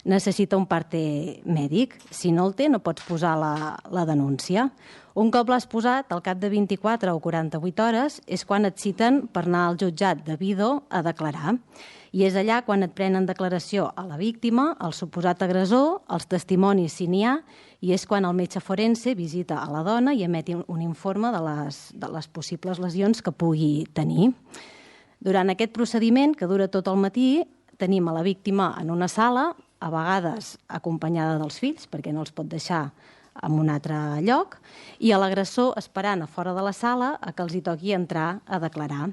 necessita un parte mèdic. Si no el té, no pots posar la denúncia. Un cop l'has posat, al cap de 24 o 48 hores, és quan et citen per anar al jutjat de Vido a declarar. I és allà quan et prenen declaració a la víctima, al suposat agressor, els testimonis si n'hi ha, i és quan el metge forense visita a la dona i emet un informe de les possibles lesions que pugui tenir. Durant aquest procediment, que dura tot el matí, tenim a la víctima en una sala, a vegades acompanyada dels fills, perquè no els pot deixar en un altre lloc, i a l'agressor esperant a fora de la sala a que els hi toqui entrar a declarar.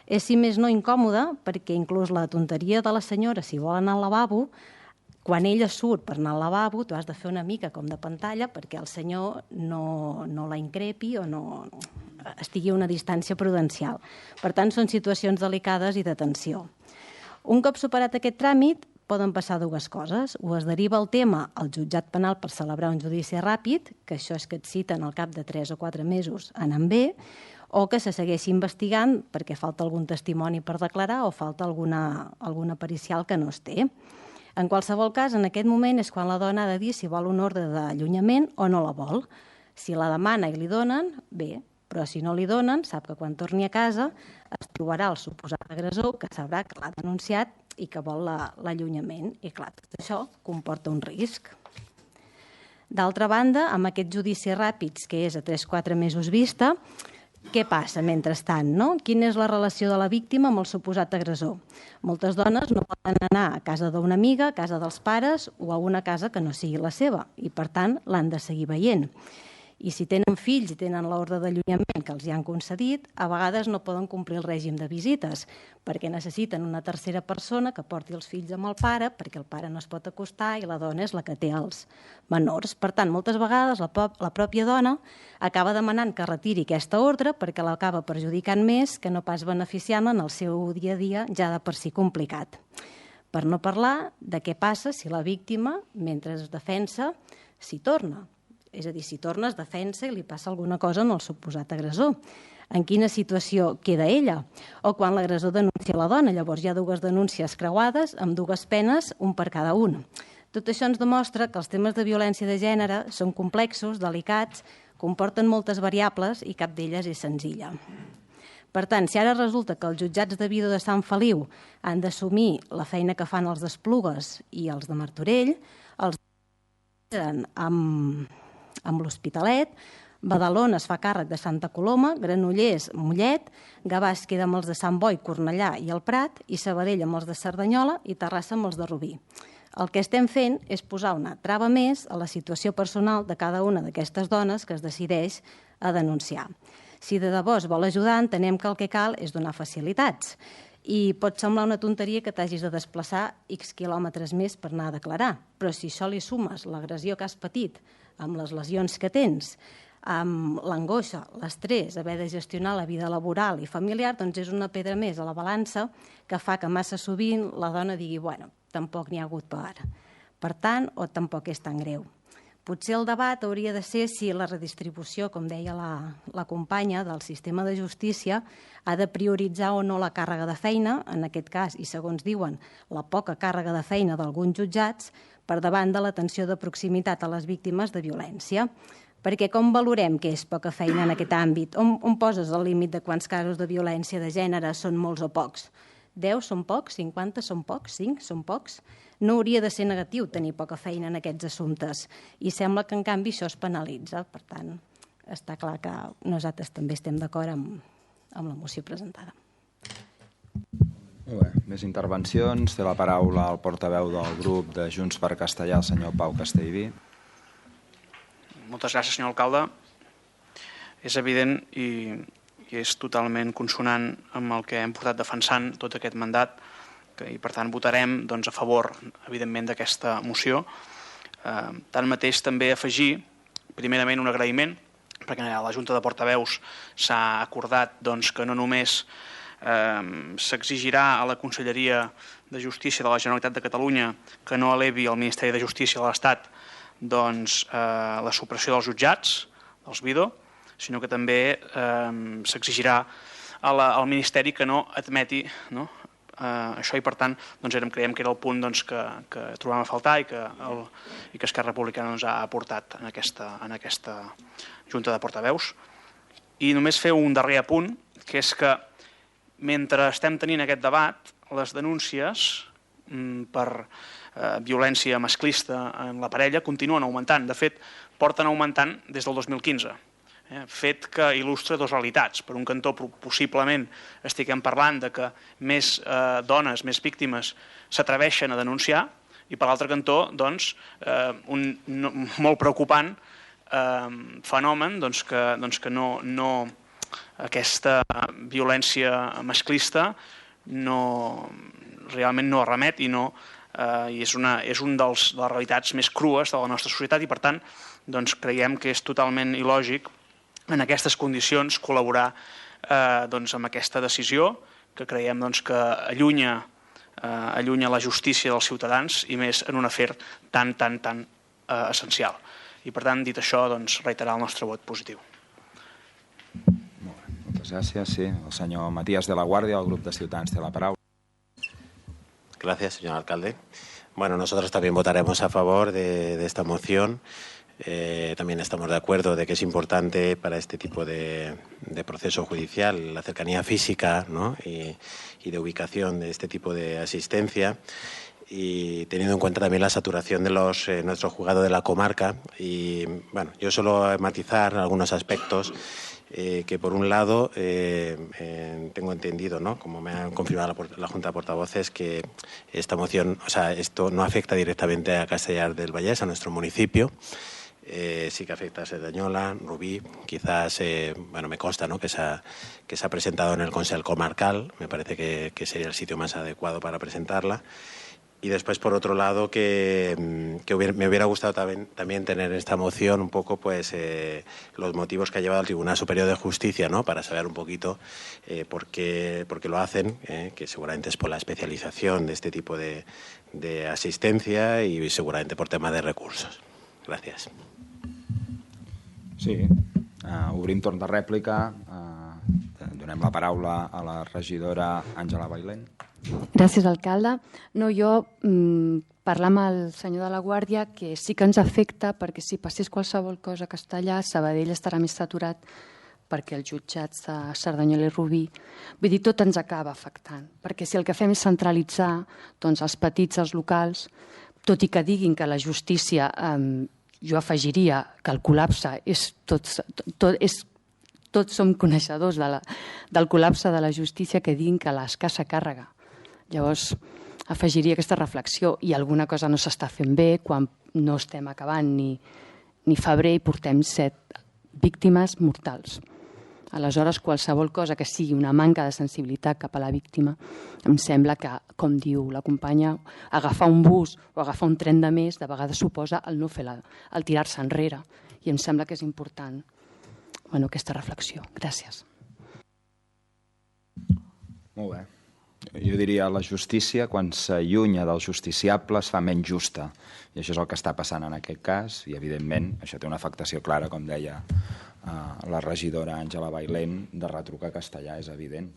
És, si més no, incòmode, perquè inclús la tonteria de la senyora, si vol anar al lavabo, quan ella surt per anar al lavabo, tu has de fer una mica com de pantalla perquè el senyor no la increpi o no estigui a una distància prudencial. Per tant, són situacions delicades i de tensió. Un cop superat aquest tràmit, poden passar 2 coses. O es deriva el tema al jutjat penal per celebrar un judici ràpid, que això és que et citen al cap de 3 o 4 mesos anant bé, o que se segueixi investigant perquè falta algun testimoni per declarar o falta alguna pericial que no es té. En qualsevol cas, en aquest moment és quan la dona ha de dir si vol un ordre d'allunyament o no la vol. Si la demana i li donen, bé, però si no li donen, sap que quan torni a casa es trobarà el suposat agressor que sabrà que l'ha denunciat i que vol l'allunyament. I clar, tot això comporta un risc. D'altra banda, amb aquests judicis ràpids, que és a 3-4 mesos vista, què passa mentrestant, no? Quina és la relació de la víctima amb el suposat agressor? Moltes dones no poden anar a casa d'una amiga, a casa dels pares o a una casa que no sigui la seva i, per tant, l'han de seguir veient. I si tenen fills i tenen l'ordre d'allunyament que els hi han concedit, a vegades no poden complir el règim de visites perquè necessiten una tercera persona que porti els fills amb el pare perquè el pare no es pot acostar i la dona és la que té els menors. Per tant, moltes vegades la pròpia dona acaba demanant que retiri aquesta ordre perquè l'acaba perjudicant més que no pas beneficiant-la en el seu dia a dia ja de per si complicat. Per no parlar de què passa si la víctima, mentre es defensa, s'hi torna. És a dir, si torna, es defensa i li passa alguna cosa en el suposat agressor. En quina situació queda ella? O quan l'agressor denuncia la dona, llavors hi ha 2 denúncies creuades amb 2 penes, un per cada un. Tot això ens demostra que els temes de violència de gènere són complexos, delicats, comporten moltes variables i cap d'elles és senzilla. Per tant, si ara resulta que els jutjats de Vido de Sant Feliu han d'assumir la feina que fan els d'Esplugues i els de Martorell, els amb l'Hospitalet, Badalona es fa càrrec de Santa Coloma, Granollers, Mollet, Gavà es queda amb els de Sant Boi, Cornellà i el Prat, i Sabadell amb els de Cerdanyola i Terrassa amb els de Rubí. El que estem fent és posar una trava més a la situació personal de cada una d'aquestes dones que es decideix a denunciar. Si de debò es vol ajudar, entenem que el que cal és donar facilitats. I pot semblar una tonteria que t'hagis de desplaçar X quilòmetres més per anar a declarar, però si això li sumes l'agressió que has patit amb les lesions que tens, amb l'angoixa, l'estrès, haver de gestionar la vida laboral i familiar, doncs és una pedra més a la balança que fa que massa sovint la dona digui «bueno, tampoc n'hi ha hagut per tant, o tampoc és tan greu». Potser el debat hauria de ser si la redistribució, com deia la companya, del sistema de justícia ha de prioritzar o no la càrrega de feina, en aquest cas, i segons diuen, la poca càrrega de feina d'alguns jutjats, per davant de l'atenció de proximitat a les víctimes de violència. Perquè com valorem que és poca feina en aquest àmbit? On poses el límit de quants casos de violència de gènere són molts o pocs? 10 són pocs? 50 són pocs? 5 són pocs? No hauria de ser negatiu tenir poca feina en aquests assumptes i sembla que en canvi això es penalitza. Per tant, està clar que nosaltres també estem d'acord amb la moció presentada. Molt bé. Més intervencions. Té la paraula el portaveu del grup de Junts per Castellar, el senyor Pau Castellví. Moltes gràcies, senyor alcalde. És evident i és totalment consonant amb el que hem portat defensant tot aquest mandat i per tant votarem a favor evidentment d'aquesta moció. Tanmateix també afegir primerament un agraïment perquè a la Junta de Portaveus s'ha acordat que no només s'exigirà a la Conselleria de Justícia de la Generalitat de Catalunya que no elevi al Ministeri de Justícia de l'Estat la supressió dels jutjats, dels BIDO, sinó que també s'exigirà al Ministeri que no admeti això i per tant creiem que era el punt que trobàvem a faltar i que Esquerra Republicana ha aportat en aquesta Junta de Portaveus. I només fer un darrer apunt, que és que mentre estem tenint aquest debat, les denúncies per violència masclista en la parella continuen augmentant. De fet, porten augmentant des del 2015. Fet que il·lustra dues realitats. Per un cantó, possiblement estiguem parlant de que més dones, més víctimes s'atreveixen a denunciar i per l'altre cantó, un molt preocupant fenomen que aquesta violència masclista realment no remet i és una de les realitats més crues de la nostra societat i per tant creiem que és totalment il·lògic en aquestes condicions col·laborar amb aquesta decisió que creiem que allunya la justícia dels ciutadans i més en un afer tan essencial. I per tant, dit això, reiterar el nostre vot positiu. Moltes gràcies. Sí, el senyor Matías de la Guardia, del grup de Ciutadans, té la paraula. Gracias, señor alcalde. Bueno, nosotros también votaremos a favor de esta moción. También estamos de acuerdo de que es importante para este tipo de proceso judicial la cercanía física, ¿no? y de ubicación de este tipo de asistencia y teniendo en cuenta también la saturación de nuestro juzgado de la comarca. Y bueno, yo solo matizar algunos aspectos que por un lado tengo entendido, ¿no? Como me han confirmado la Junta de Portavoces, que esta moción, o sea, esto no afecta directamente a Castellar del Vallès, a nuestro municipio. Sí que afecta a Cerdañola, Rubí, quizás, bueno, me consta, ¿no? que se ha presentado en el Consell Comarcal, me parece que sería el sitio más adecuado para presentarla. Y después, por otro lado, me hubiera gustado también tener en esta moción un poco pues los motivos que ha llevado al Tribunal Superior de Justicia, ¿no? Para saber un poquito por qué lo hacen, que seguramente es por la especialización de este tipo de asistencia y seguramente por tema de recursos. Gracias. Sí, obrim torn de rèplica. Donem la paraula a la regidora Àngela Bailén. Gràcies, alcalde. No, jo parlar amb el senyor de la Guàrdia que sí que ens afecta perquè si passés qualsevol cosa a Castellar, Sabadell estarà més saturat perquè els jutjats de Cerdanyola i Rubí, vull dir, tot ens acaba afectant. Perquè si el que fem és centralitzar els petits, els locals, tot i que diguin que la justícia, jo afegiria que el col·lapse és tots som coneixedors del col·lapse de la justícia que diguin que l'escassa càrrega. Llavors, afegiria aquesta reflexió i alguna cosa no s'està fent bé quan no estem acabant ni febrer i portem 7 víctimes mortals. Aleshores, qualsevol cosa que sigui una manca de sensibilitat cap a la víctima, em sembla que, com diu la companya, agafar un bus o agafar un tren de més, de vegades suposa el no fer el tirar-se enrere. I em sembla que és important aquesta reflexió. Gràcies. Molt bé. Jo diria la justícia, quan s'allunya del justiciable, es fa menys justa. I això és el que està passant en aquest cas, i evidentment això té una afectació clara, com deia la regidora Àngela Bailén, de retruc a castellà, és evident.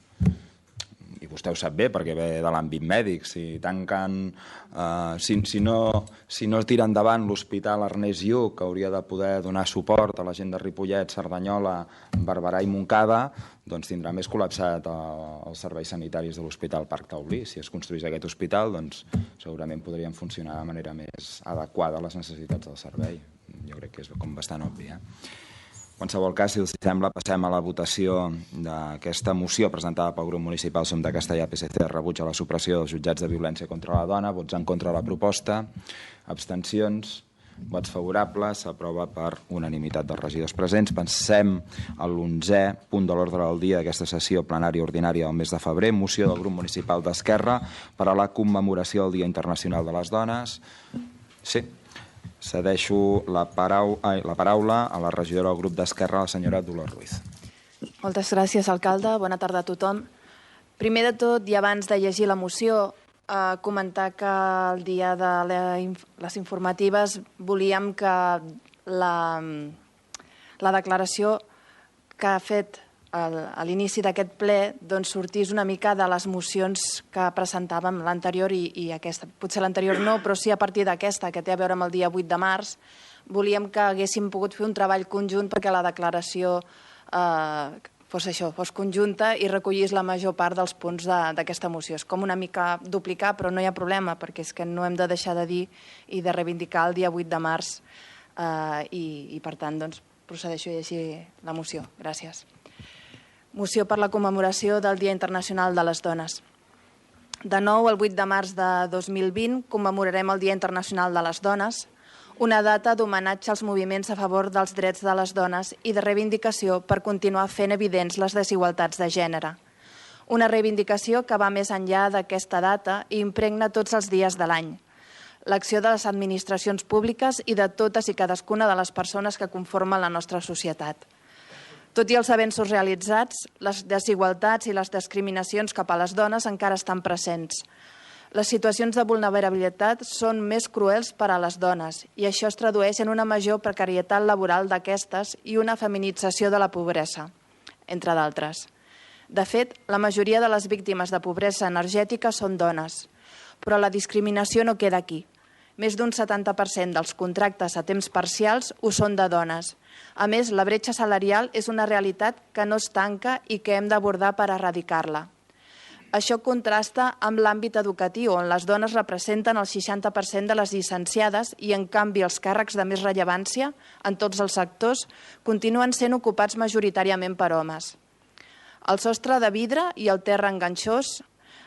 I vostè ho sap bé, perquè ve de l'àmbit mèdic. Si tanquen, si no tira endavant l'Hospital Ernest Lluch, que hauria de poder donar suport a la gent de Ripollet, Cerdanyola, Barberà i Montcada, doncs tindrà més col·lapsat els serveis sanitaris de l'Hospital Parc Taulí. Si es construís aquest hospital, doncs segurament podrien funcionar de manera més adequada a les necessitats del servei. Jo crec que és com bastant obvi. En qualsevol cas, si els sembla, passem a la votació d'aquesta moció presentada pel grup municipal Som de Castellà PSC de rebuig a la supressió dels jutjats de violència contra la dona. Vots en contra de la proposta, abstencions, vots favorables, s'aprova per unanimitat dels regidors presents. Passem a l'11è punt de l'ordre del dia d'aquesta sessió plenària ordinària del mes de febrer, moció del grup municipal d'Esquerra per a la commemoració del Dia Internacional de les Dones. Sí. Cedeixo la paraula a la regidora del grup d'Esquerra, la senyora Dolors Ruiz. Moltes gràcies, alcalde. Bona tarda a tothom. Primer de tot, i abans de llegir la moció, comentar que el dia de les informatives volíem que la declaració que ha fet a l'inici d'aquest ple sortís una mica de les mocions que presentàvem l'anterior i aquesta. Potser l'anterior no, però sí a partir d'aquesta, que té a veure amb el dia 8 de març. Volíem que haguéssim pogut fer un treball conjunt perquè la declaració fos conjunta i recollís la major part dels punts d'aquesta moció. És com una mica duplicar, però no hi ha problema, perquè és que no hem de deixar de dir i de reivindicar el dia 8 de març i per tant, procedeixo a llegir la moció. Gràcies. Moció per la commemoració del Dia Internacional de les Dones. De nou, el 8 de març de 2020, commemorarem el Dia Internacional de les Dones, una data d'homenatge als moviments a favor dels drets de les dones i de reivindicació per continuar fent evidents les desigualtats de gènere. Una reivindicació que va més enllà d'aquesta data i impregna tots els dies de l'any. L'acció de les administracions públiques i de totes i cadascuna de les persones que conformen la nostra societat. Tot i els avenços realitzats, les desigualtats i les discriminacions cap a les dones encara estan presents. Les situacions de vulnerabilitat són més cruels per a les dones i això es tradueix en una major precarietat laboral d'aquestes i una feminització de la pobresa, entre d'altres. De fet, la majoria de les víctimes de pobresa energètica són dones, però la discriminació no queda aquí. Més d'un 70% dels contractes a temps parcials ho són de dones. A més, la bretxa salarial és una realitat que no es tanca i que hem d'abordar per erradicar-la. Això contrasta amb l'àmbit educatiu, on les dones representen el 60% de les llicenciades i, en canvi, els càrrecs de més rellevància, en tots els sectors, continuen sent ocupats majoritàriament per homes. El sostre de vidre i el terra enganxós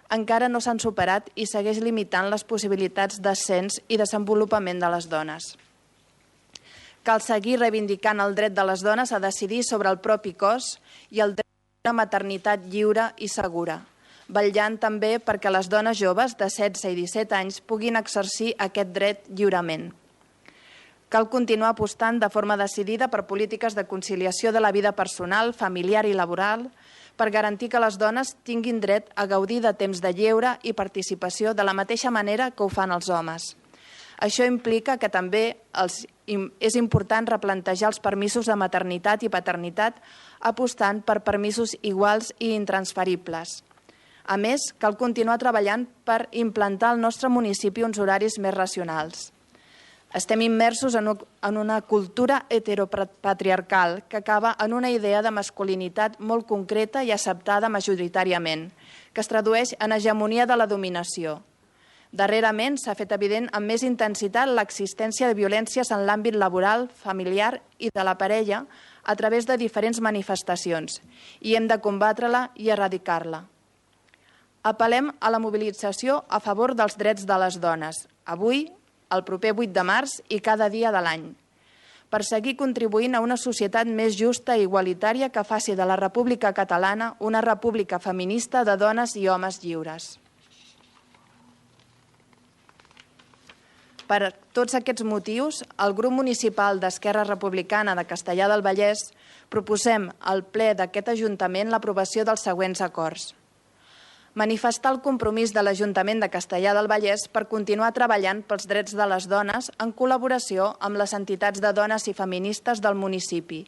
encara no s'han superat i segueix limitant les possibilitats d'ascens i desenvolupament de les dones. Cal seguir reivindicant el dret de les dones a decidir sobre el propi cos i el dret a una maternitat lliure i segura, vetllant també perquè les dones joves de 16 i 17 anys puguin exercir aquest dret lliurement. Cal continuar apostant de forma decidida per polítiques de conciliació de la vida personal, familiar i laboral, per garantir que les dones tinguin dret a gaudir de temps de lleure i participació de la mateixa manera que ho fan els homes. Això implica que també és important replantejar els permisos de maternitat i paternitat apostant per permisos iguals i intransferibles. A més, cal continuar treballant per implantar al nostre municipi uns horaris més racionals. Estem immersos en una cultura heteropatriarcal que acaba en una idea de masculinitat molt concreta i acceptada majoritàriament, que es tradueix en hegemonia de la dominació. Darrerament s'ha fet evident amb més intensitat l'existència de violències en l'àmbit laboral, familiar i de la parella a través de diferents manifestacions i hem de combatre-la i erradicar-la. Apel·lem a la mobilització a favor dels drets de les dones, avui, el proper 8 de març i cada dia de l'any, per seguir contribuint a una societat més justa i igualitària que faci de la República Catalana una república feminista de dones i homes lliures. Per tots aquests motius, el grup municipal d'Esquerra Republicana de Castellar del Vallès proposem al ple d'aquest Ajuntament l'aprovació dels següents acords. manifestar el compromís de l'Ajuntament de Castellar del Vallès per continuar treballant pels drets de les dones en col·laboració amb les entitats de dones i feministes del municipi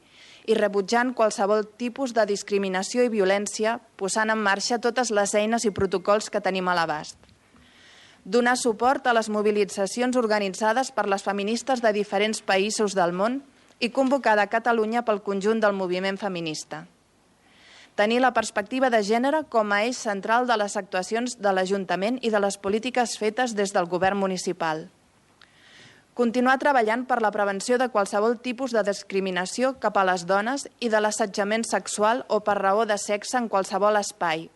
i rebutjant qualsevol tipus de discriminació i violència, posant en marxa totes les eines i protocols que tenim a l'abast. Donar suport a les mobilitzacions organitzades per les feministes de diferents països del món i convocada a Catalunya pel conjunt del moviment feminista. Tenir la perspectiva de gènere com a eix central de les actuacions de l'Ajuntament i de les polítiques fetes des del govern municipal. Continuar treballant per la prevenció de qualsevol tipus de discriminació cap a les dones i de l'assetjament sexual o per raó de sexe en qualsevol espai,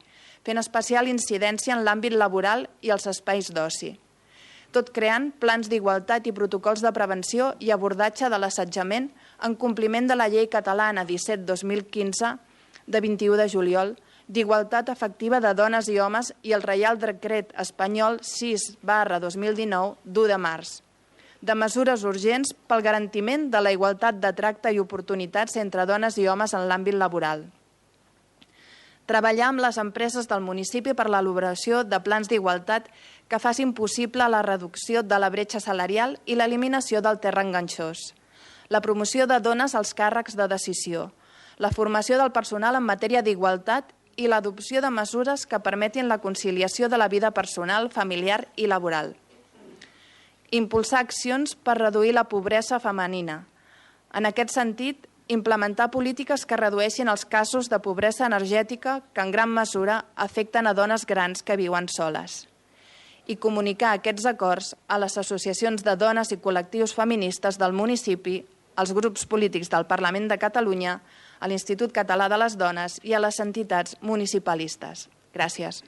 fent especial incidència en l'àmbit laboral i els espais d'oci. Tot creant plans d'igualtat i protocols de prevenció i abordatge de l'assetjament en compliment de la Llei Catalana 17/2015 de 21 de juliol d'Igualtat Efectiva de Dones i Homes i el Reial Decret Espanyol 6/2019 d'1 de març, de mesures urgents pel garantiment de la igualtat de tracte i oportunitats entre dones i homes en l'àmbit laboral. Treballar amb les empreses del municipi per l'elaboració de plans d'igualtat que facin possible la reducció de la bretxa salarial i l'eliminació del terra enganxós, la promoció de dones als càrrecs de decisió, la formació del personal en matèria d'igualtat i l'adopció de mesures que permetin la conciliació de la vida personal, familiar i laboral. Impulsar accions per reduir la pobresa femenina. En aquest sentit, implementar polítiques que redueixin els casos de pobresa energètica que en gran mesura afecten a dones grans que viuen soles. I comunicar aquests acords a les associacions de dones i col·lectius feministes del municipi, als grups polítics del Parlament de Catalunya, a l'Institut Català de les Dones i a les entitats municipalistes. Gràcies.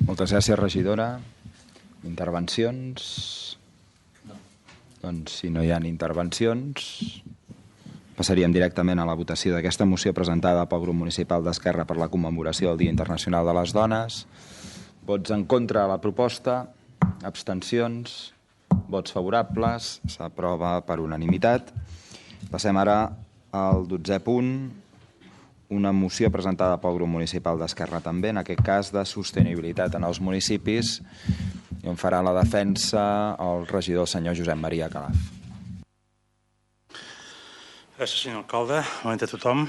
Moltes gràcies, regidora. Intervencions? Doncs si no hi ha intervencions, passaríem directament a la votació d'aquesta moció presentada pel grup municipal d'Esquerra per la commemoració del Dia Internacional de les Dones. Vots en contra de la proposta, abstencions, vots favorables, s'aprova per unanimitat. Passem ara al 12è punt, una moció presentada pel grup municipal d'Esquerra també, en aquest cas de sostenibilitat en els municipis, i on farà la defensa el regidor senyor Josep Maria Calaf. Gràcies, senyor alcalde. Bon dia a tothom.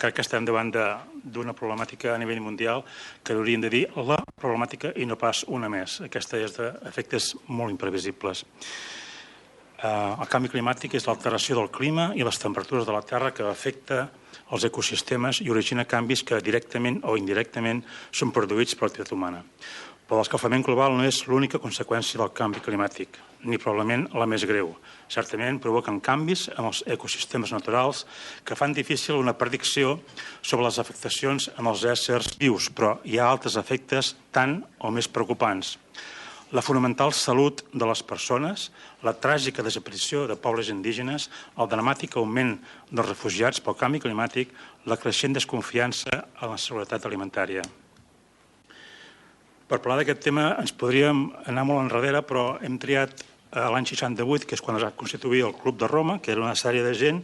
Crec que estem davant d'una problemàtica a nivell mundial que hauríem de dir la problemàtica i no pas una més. Aquesta és d'efectes molt imprevisibles. El canvi climàtic és l'alteració del clima i les temperatures de la Terra que afecta els ecosistemes i origina canvis que directament o indirectament són produïts per l'activitat humana. Però l'escalfament global no és l'única conseqüència del canvi climàtic, ni probablement la més greu. Certament provoquen canvis en els ecosistemes naturals que fan difícil una predicció sobre les afectacions en els éssers vius, però hi ha altres efectes tan o més preocupants. La fonamental salut de les persones, la tràgica desaparició de pobles indígenes, el dramàtic augment dels refugiats pel canvi climàtic, la creixent desconfiança en la seguretat alimentària. Per parlar d'aquest tema ens podríem anar molt enrere, però hem triat l'any 68, que és quan es va constituir el Club de Roma, que era una sèrie de gent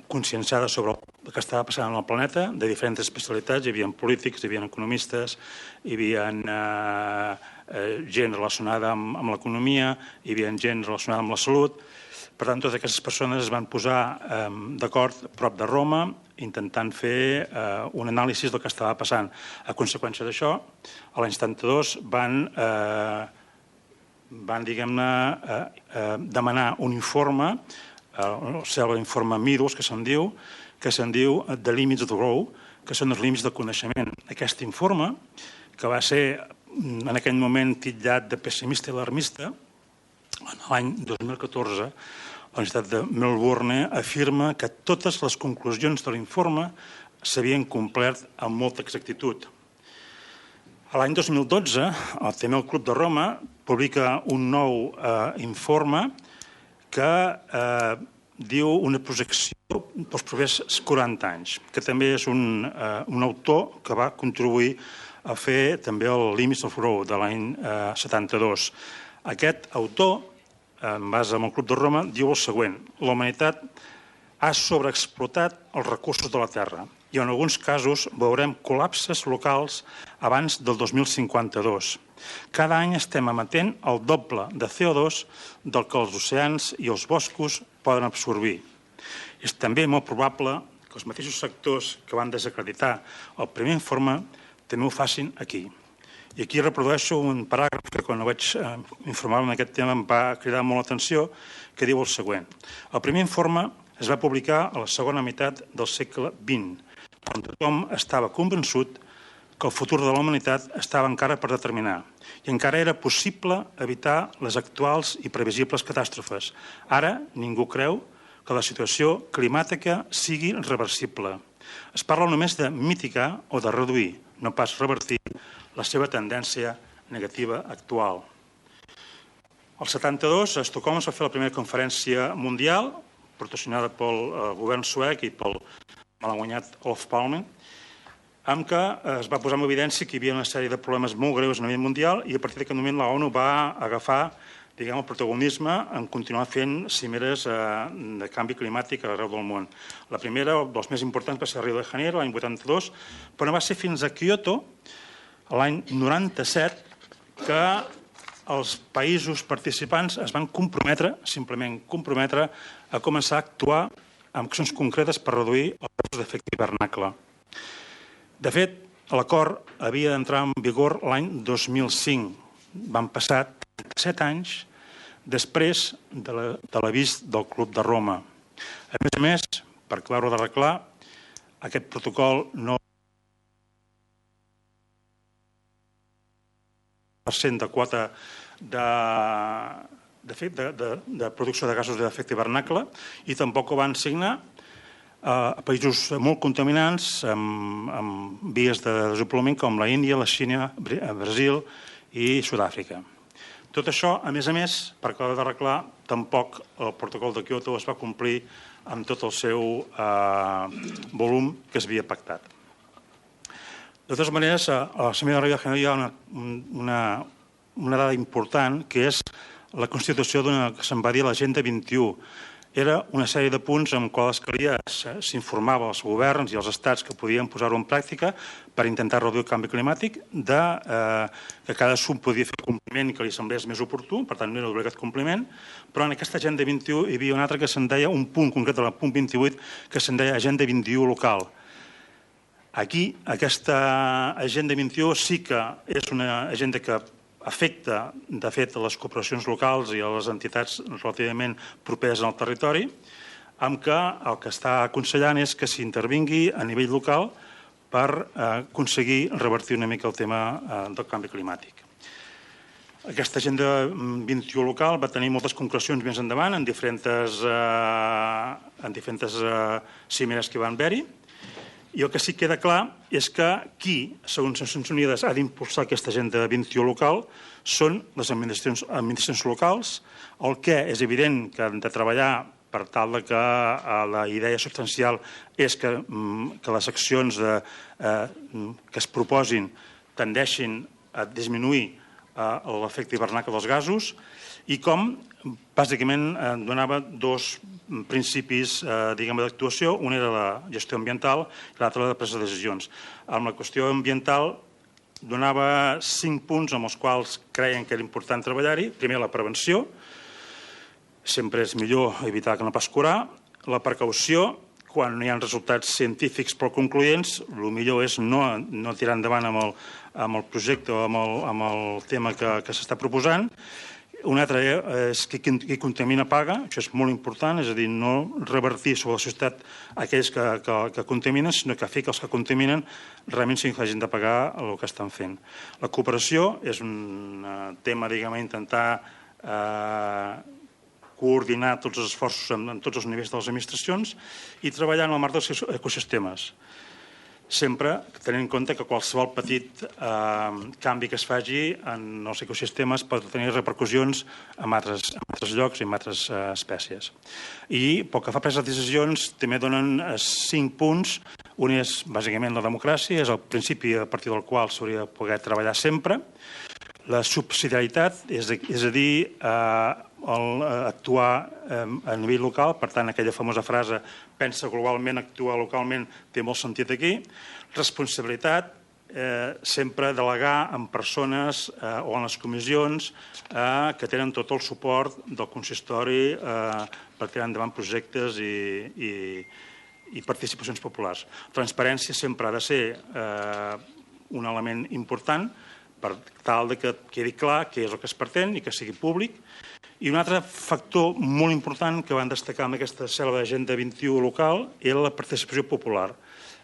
conscienciada sobre el que estava passant en el planeta, de diferents especialitats. Hi havia polítics, hi havia economistes, hi havia gent relacionada amb l'economia, hi havia gent relacionada amb la salut. Per tant, totes aquestes persones es van posar d'acord prop de Roma, intentant fer un anàlisi del que estava passant. A conseqüència d'això, a l'any 72 van demanar un informe, l'informe Meadows, que se'n diu The Limits of the Grow, que són els límits del coneixement. Aquest informe, que va ser en aquell moment titllat de pessimista i alarmista, l'any 2014, la Universitat de Melbourne afirma que totes les conclusions de l'informe s'havien complert amb molta exactitud. L'any 2012, també el Club de Roma publica un nou informe que diu una projecció pels propers 40 anys, que també és un autor que va contribuir a fer també el Limits of Growth de l'any 72. Aquest autor, en base amb el Club de Roma, diu el següent: la humanitat ha sobreexplotat els recursos de la Terra, i en alguns casos veurem col·lapses locals abans del 2052. Cada any estem emetent el doble de CO2 del que els oceans i els boscos poden absorbir. És també molt probable que els mateixos sectors que van desacreditar el primer informe també ho facin aquí. I aquí reprodueixo un paràgraf que quan vaig informar en aquest tema em va cridar molt l'atenció, que diu el següent. El primer informe es va publicar a la segona meitat del segle XX, quan tothom estava convençut que el futur de la humanitat estava encara per determinar i encara era possible evitar les actuals i previsibles catàstrofes. Ara ningú creu que la situació climàtica sigui reversible. Es parla només de mitigar o de reduir, no pas revertir la seva tendència negativa actual. El 72, a Estocolm, es va fer la primera conferència mundial, patrocinada pel govern suec i pel malaguanyat Olof Palme, amb què es va posar en evidència que hi havia una sèrie de problemes molt greus a nivell mundial i a partir d'aquest moment la ONU va agafar el protagonisme en continuar fent cimeres de canvi climàtic arreu del món. La primera, dels més importants, va ser a Rio de Janeiro, l'any 82, però no va ser fins a Kyoto, l'any 97, que els països participants es van comprometre, simplement comprometre, a començar a actuar amb accions concretes per reduir els gasos d'efecte hivernacle. De fet, l'acord havia d'entrar en vigor l'any 2005. Van passar 37 anys després de l'avís del Club de Roma. A més, per acabar-ho d'arreglar, aquest protocol no % de quota de producció de gasos d'efecte hivernacle i tampoc ho van signar a països molt contaminants amb vies de desenvolupament com la Índia, la Xina, Brasil i Sud-àfrica. Tot això, a més, per acabar d'arreglar, tampoc el protocol de Kyoto es va complir amb tot el seu volum que es havia pactat. De totes maneres, a la Cimera de Rio de Janeiro hi ha una dada important, que és la constitució d'una que se'n va dir l'Agenda 21. Era una sèrie de punts amb quals s'informava als governs i als estats que podien posar-ho en pràctica per intentar reduir el canvi climàtic, que cadascú podia fer el compliment que li semblés més oportú, per tant no era obligat compliment, però en aquesta Agenda 21 hi havia un altre que se'n deia, un punt concret, el punt 28, que se'n deia Agenda 21 local. Aquí, aquesta Agenda 21 sí que és una agenda que afecta, de fet, a les corporacions locals i a les entitats relativament properes al territori, amb què el que està aconsellant és que s'intervingui a nivell local per aconseguir revertir una mica el tema del canvi climàtic. Aquesta Agenda 21 local va tenir moltes concrecions més endavant en diferents cimeres que van haver-hi. I el que sí que queda clar és que qui, segons les Nacions Unides, ha d'impulsar aquesta Agenda 21 local són les administracions locals, el que és evident que han de treballar per tal que la idea substancial és que les accions que es proposin tendeixin a disminuir l'efecte hivernacle dels gasos i com, bàsicament, donava dos principis d'actuació. Un era la gestió ambiental i l'altre la presa de decisions. Amb la qüestió ambiental donava 5 punts amb els quals creien que era important treballar-hi. Primer, la prevenció. Sempre és millor evitar que no pas curar. La precaució. Quan no hi ha resultats científics prou concloents, el millor és no tirar endavant amb el projecte o amb el tema que s'està proposant. Un altre és que qui contamina paga, això és molt important, és a dir, no revertir sobre la societat aquells que contaminen, sinó que fer que els que contaminen realment siguin que hagin de pagar el que estan fent. La cooperació és un tema, diguem, intentar coordinar tots els esforços en tots els nivells de les administracions i treballar en el marc dels ecosistemes. Sempre tenint en compte que qualsevol petit canvi que es faci en els ecosistemes pot tenir repercussions en altres llocs i en altres espècies. I pel que fa a presa de decisions també donen 5 punts. Un és bàsicament la democràcia, és el principi a partir del qual s'hauria de poder treballar sempre. La subsidiarietat, és a dir, actuar a nivell local, per tant, aquella famosa frase pensa globalment, actua localment, té molt sentit aquí. Responsabilitat, sempre delegar en persones o en les comissions que tenen tot el suport del consistori per tirar endavant projectes i participacions populars. Transparència sempre ha de ser un element important per tal que quedi clar què és el que es pretén i que sigui públic. I un altre factor molt important que van destacar en aquesta cèlebre Agenda 21 local era la participació popular.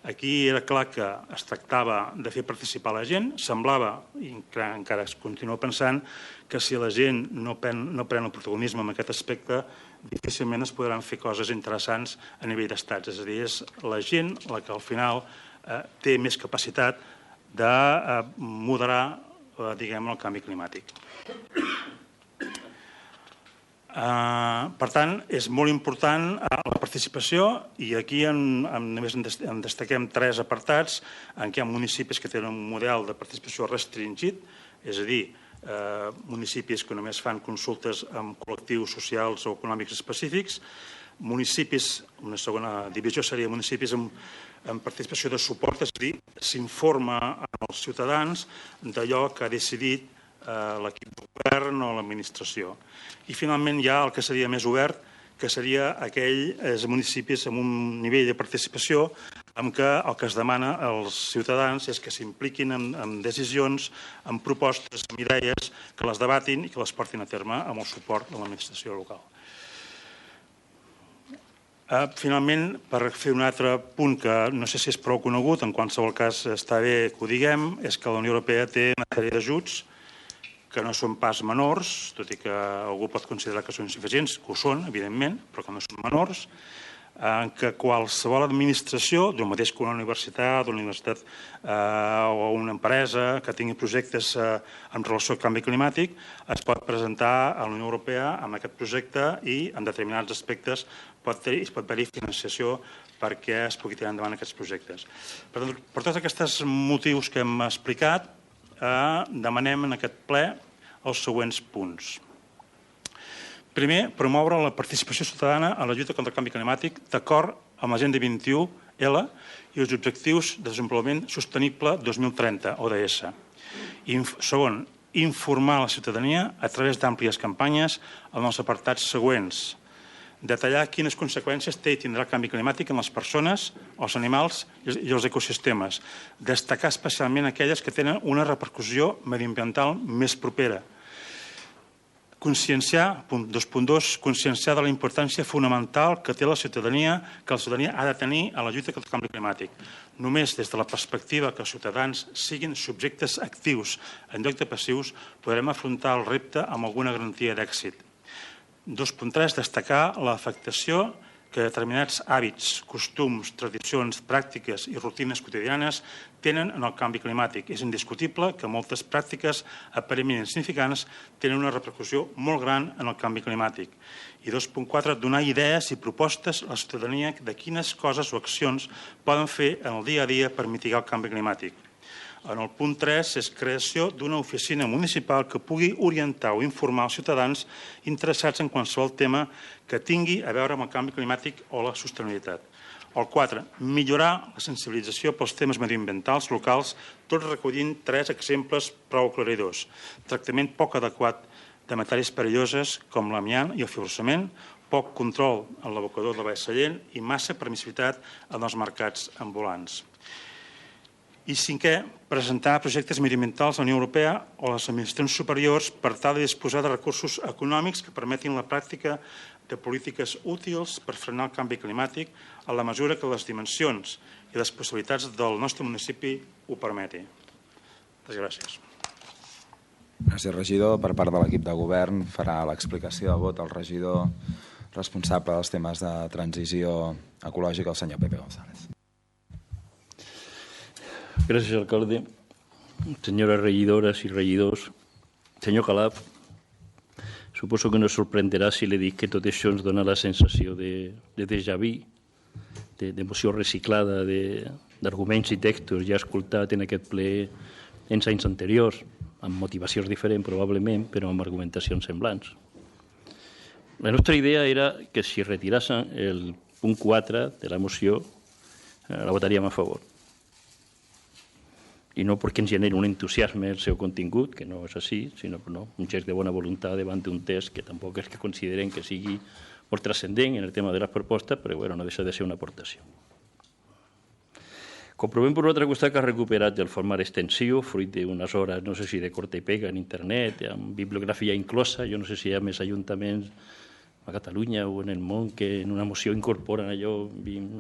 Aquí era clar que es tractava de fer participar la gent. Semblava, i encara es continua pensant, que si la gent no pren el protagonisme en aquest aspecte, difícilment es podran fer coses interessants a nivell d'estats. És a dir, és la gent la que al final té més capacitat de moderar, diguem, el canvi climàtic. Per tant, és molt important la participació i aquí només en destaquem 3 apartats en què hi ha municipis que tenen un model de participació restringit, és a dir, municipis que només fan consultes amb col·lectius socials o econòmics específics, municipis, una segona divisió seria municipis amb participació de suport, és a dir, s'informa als ciutadans d'allò que ha decidit l'equip de govern o l'administració. I finalment hi ha el que seria més obert, que seria aquells municipis amb un nivell de participació en què el que es demana als ciutadans és que s'impliquin en decisions, en propostes, en idees, que les debatin i que les portin a terme amb el suport de l'administració local. Finalment, per fer un altre punt que no sé si és prou conegut, en qualsevol cas està bé que ho diguem, és que la Unió Europea té una sèrie d'ajuts que no són pas menors, tot i que algú pot considerar que són insuficients, que ho són, evidentment, però que no són menors, en què qualsevol administració, del mateix que una universitat o una empresa que tingui projectes en relació al canvi climàtic, es pot presentar a la Unió Europea amb aquest projecte i en determinats aspectes pot haver-hi financiació perquè es pugui tirar endavant aquests projectes. Per tots aquests motius que hem explicat, demanem en aquest ple els següents punts. Primer, promoure la participació ciutadana en la lluita contra el canvi climàtic d'acord amb l'Agenda 21L i els Objectius de Desenvolupament Sostenible 2030, ODS. Segon, informar la ciutadania a través d'àmplies campanyes en els apartats següents. Detallar quines conseqüències té i tindrà el canvi climàtic en les persones, els animals i els ecosistemes. Destacar especialment aquelles que tenen una repercussió mediambiental més propera. Conscienciar, punt 2.2, conscienciar de la importància fonamental que té la ciutadania, que la ciutadania ha de tenir a la lluita contra el canvi climàtic. Només des de la perspectiva que els ciutadans siguin subjectes actius en lloc de passius podrem afrontar el repte amb alguna garantia d'èxit. 2.3, destacar l'afectació que determinats hàbits, costums, tradicions, pràctiques i rutines quotidianes tenen en el canvi climàtic. És indiscutible que moltes pràctiques aparentment insignificants tenen una repercussió molt gran en el canvi climàtic. I 2.4, donar idees i propostes a la ciutadania de quines coses o accions poden fer en el dia a dia per mitigar el canvi climàtic. En el punt 3 és creació d'una oficina municipal que pugui orientar o informar els ciutadans interessats en qualsevol tema que tingui a veure amb el canvi climàtic o la sostenibilitat. El 4, millorar la sensibilització pels temes mediambientals locals, tot recollint 3 exemples prou aclaridors. Tractament poc adequat de matèries perilloses com l'amiant i el fibrociment, poc control en l'abocador de la Vall Sallent i massa permissivitat en els mercats ambulants. I 5è, presentar projectes mediambientals a la Unió Europea o a les administracions superiors per tal de disposar de recursos econòmics que permetin la pràctica de polítiques útils per frenar el canvi climàtic a la mesura que les dimensions i les possibilitats del nostre municipi ho permeti. Moltes gràcies. Gràcies, regidor. Per part de l'equip de govern farà l'explicació de vot el regidor responsable dels temes de transició ecològica, el senyor Pepe González. Gràcies, alcalde. Senyores regidoras y regidors, senyor Calaf, suposo que no sorprenderà si li dic que tot això ens dona la sensació de déjà vu, d'emoció reciclada, d'arguments i textos ja escoltat en aquest ple en anys anteriors, amb motivacions diferents probablement, però amb argumentacions semblants. La nostra idea era que si retirassen el punt 4 de la moció, la votaríem a favor. I no perquè ens generi un entusiasme el seu contingut, que no és així, sinó un gest de bona voluntat davant d'un text que tampoc és que considerem que sigui molt transcendent en el tema de les propostes, però no deixa de ser una aportació. Comprovem per un altre costat que ha recuperat el format extensiu, fruit d'unes hores, no sé si de corta i pega en internet, amb bibliografia inclosa. Jo no sé si hi ha més ajuntaments a Catalunya o en el món que en una moció incorporen allò,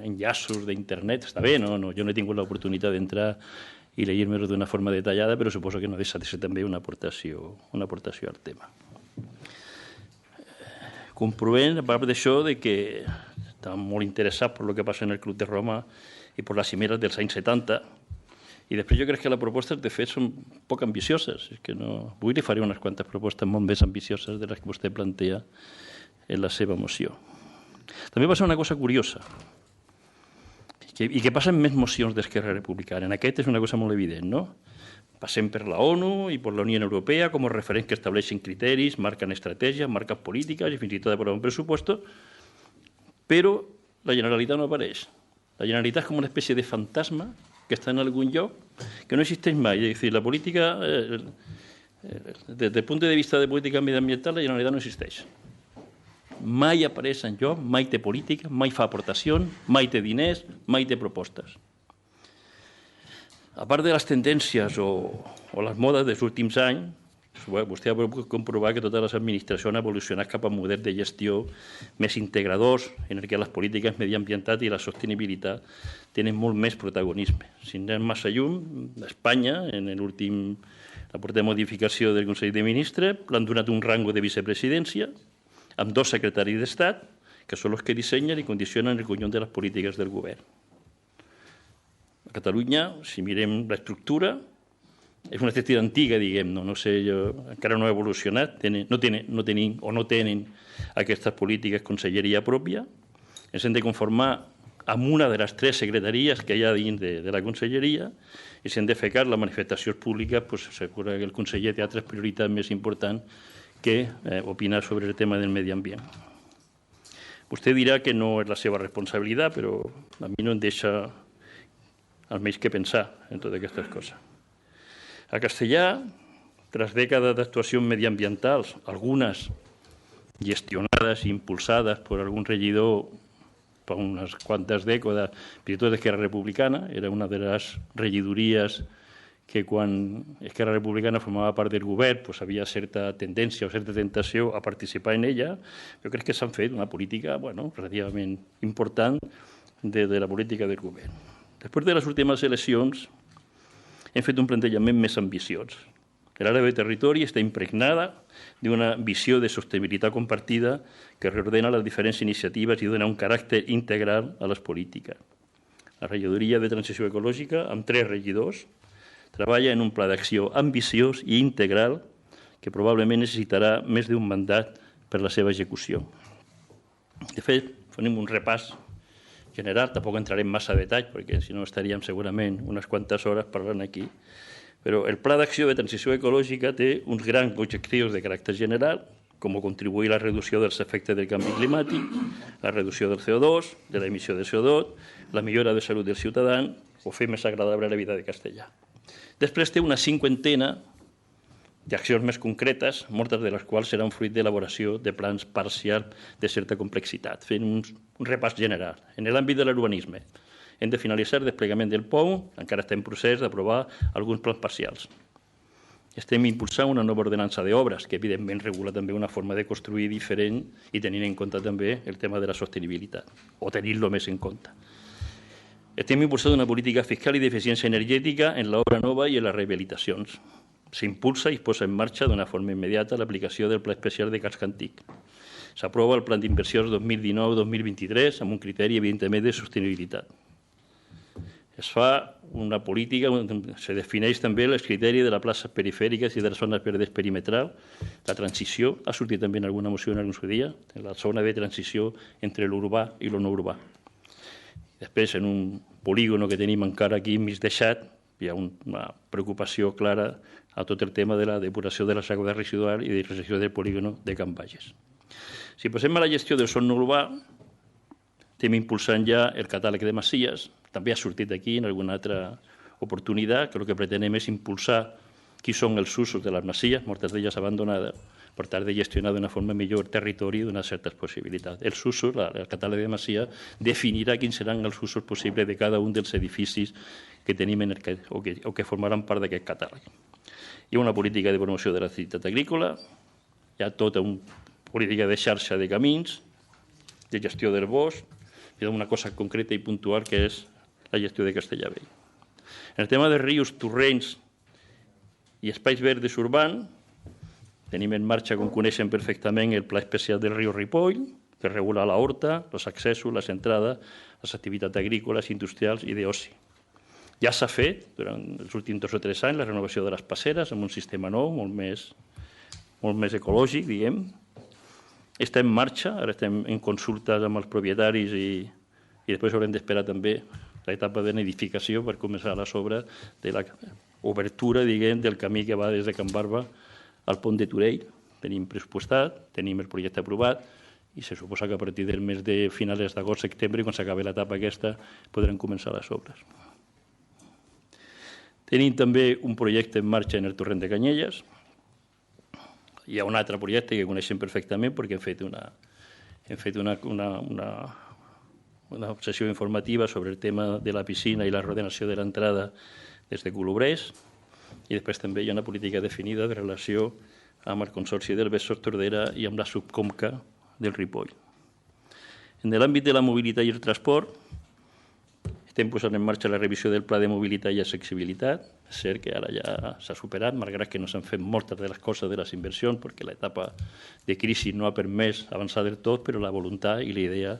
enllaços d'internet. Està bé, no? Jo no he tingut l'oportunitat d'entrar i llegir-me-ho d'una forma detallada, però suposo que no deixa de ser també una aportació al tema. Comprovem, a part d'això, que estàvem molt interessats per el que passa en el Club de Roma i per les cimeres dels anys 70, i després jo crec que les propostes, de fet, són poc ambicioses. Avui li faré unes quantes propostes molt més ambicioses de les que vostè plantea en la seva moció. També passa una cosa curiosa, i que passa en més mocions d'Esquerra Republicana. En aquest és una cosa molt evident, no? Passem per la ONU i per la Unió Europea com a referents que estableixen criteris, marquen estratègies, marquen polítiques i fins i tot aproven pressupostos, però la Generalitat no apareix. La Generalitat és com una espècie de fantasma que està en algun lloc que no existeix mai. És a dir, la política, des del punt de vista de política mediambiental, la Generalitat no existeix. Mai apareix enlloc, mai té política, mai fa aportacions, mai té diners, mai té propostes. A part de les tendències o les modes dels últims anys, vostè ha pogut comprovar que totes les administracions han evolucionat cap a models de gestió més integradors, en què les polítiques mediambientals i la sostenibilitat tenen molt més protagonisme. Si anem massa llum, Espanya, en la porta de modificació del Consell de Ministres, l'han donat un rango de vicepresidència, amb 2 secretaris d'Estat, que són els que dissenyen i condicionen el conjunt de les polítiques del govern. A Catalunya, si mirem l'estructura, és una estructura antiga, diguem, no sé, encara no ha evolucionat, no tenen aquestes polítiques conselleria pròpia, ens hem de conformar amb una de les 3 secretaries que hi ha dins de la conselleria, i si hem de fer cas, les manifestacions públiques, segura que el conseller té altres prioritats més importants que opinar sobre el tema del medi ambient. Vostè dirà que no és la seva responsabilitat, però a mi no em deixa almenys que pensar en totes aquestes coses. A Castellà, tras dècades d'actuacions mediambientals, algunes gestionades i impulsades per algun regidor per unes quantes dècades, fins i tot d'Esquerra Republicana, era una de les regidories que quan Esquerra Republicana formava part del govern havia certa tendència o certa tentació a participar en ella. Jo crec que s'han fet una política relativament important de la política del govern. Després de les últimes eleccions hem fet un plantejament més ambiciós. L'àrea de territori està impregnada d'una visió de sostenibilitat compartida que reordena les diferents iniciatives i dona un caràcter integral a les polítiques. La regidoria de transició ecològica, amb 3 regidors, treballa en un pla d'acció ambiciós i integral que probablement necessitarà més d'un mandat per la seva execució. De fet, farem un repàs general, tampoc entrarem massa a detall, perquè si no estaríem segurament unes quantes hores parlant aquí, però el pla d'acció de transició ecològica té uns grans objectius de caràcter general, com contribuir a la reducció dels efectes del canvi climàtic, la reducció del CO2, de l'emissió de CO2, la millora de salut dels ciutadans o fer més agradable la vida de Castellà. Després té una 50ena d'accions més concretes, moltes de les quals seran fruit d'elaboració de plans parcials de certa complexitat, fent un repàs general. En l'àmbit de l'urbanisme, hem de finalitzar el desplegament del POU, encara està en procés d'aprovar alguns plans parcials. Estem impulsant una nova ordenança d'obres, que evidentment regula també una forma de construir diferent i tenint en compte també el tema de la sostenibilitat, o tenir-lo més en compte. Estem impulsant una política fiscal i d'eficiència energètica en l'obra nova i en les rehabilitacions. S'impulsa i es posa en marxa d'una forma immediata l'aplicació del Pla Especial de Casc Antic. S'aprova el Plan d'Inversions 2019-2023 amb un criteri, evidentment, de sostenibilitat. Es fa una política, se defineix també els criteris de les places perifèriques i de les zones verdes perimetrals. La transició ha sortit també en alguna moció en algun dia, la zona de transició entre l'urbà i el no urbà. Després, en un polígon que tenim encara aquí mig deixat, hi ha una preocupació clara a tot el tema de la depuració de les aigües residuals i de la regió del polígon de Can Bages. Si passem a la gestió del sòl no urbà, estem impulsant ja el catàleg de masies, també ha sortit aquí en alguna altra oportunitat, que el que pretenem és impulsar qui són els usos de les masies, moltes d'elles abandonades, per tal de gestionar d'una forma millor el territori i donar certes possibilitats. Els usos, el catàleg de masia, definirà quins seran els usos possibles de cada un dels edificis que tenim o que formaran part d'aquest catàleg. Hi ha una política de promoció de l'activitat agrícola, hi ha tota una política de xarxa de camins, de gestió del bosc, i una cosa concreta i puntual que és la gestió de Castellavell. En el tema de rius, torrents i espais verdes urbans, tenim en marxa, com coneixen perfectament, el Pla Especial del riu Ripoll, que regula la horta, els accessos, les entrades, les activitats agrícoles, industrials i d'oci. Ja s'ha fet, durant els últims 2 o 3 anys, la renovació de les passeres amb un sistema nou, molt més ecològic, diguem. Està en marxa, ara estem en consultes amb els propietaris i després haurem d'esperar també l'etapa de nidificació per començar les obres de l'obertura, diguem, del camí que va des de Can Barba al pont de Turell. Tenim pressupostat, tenim el projecte aprovat i se suposa que a partir del mes de finals d'agost, setembre, quan s'acabi l'etapa aquesta, podrem començar les obres. Tenim també un projecte en marxa en el torrent de Canyelles. Hi ha un altre projecte que coneixem perfectament perquè hem fet una sessió informativa sobre el tema de la piscina i la reordenació de l'entrada des de Colobrès, i després també hi ha una política definida de relació amb el Consorci del Besòs Tordera i amb la subconca del Ripoll. En l'àmbit de la mobilitat i el transport, estem posant en marxa la revisió del Pla de Mobilitat i Accessibilitat. És cert que ara ja s'ha superat, malgrat que no s'han fet moltes de les coses de les inversions, perquè l'etapa de crisi no ha permès avançar del tot, però la voluntat i la idea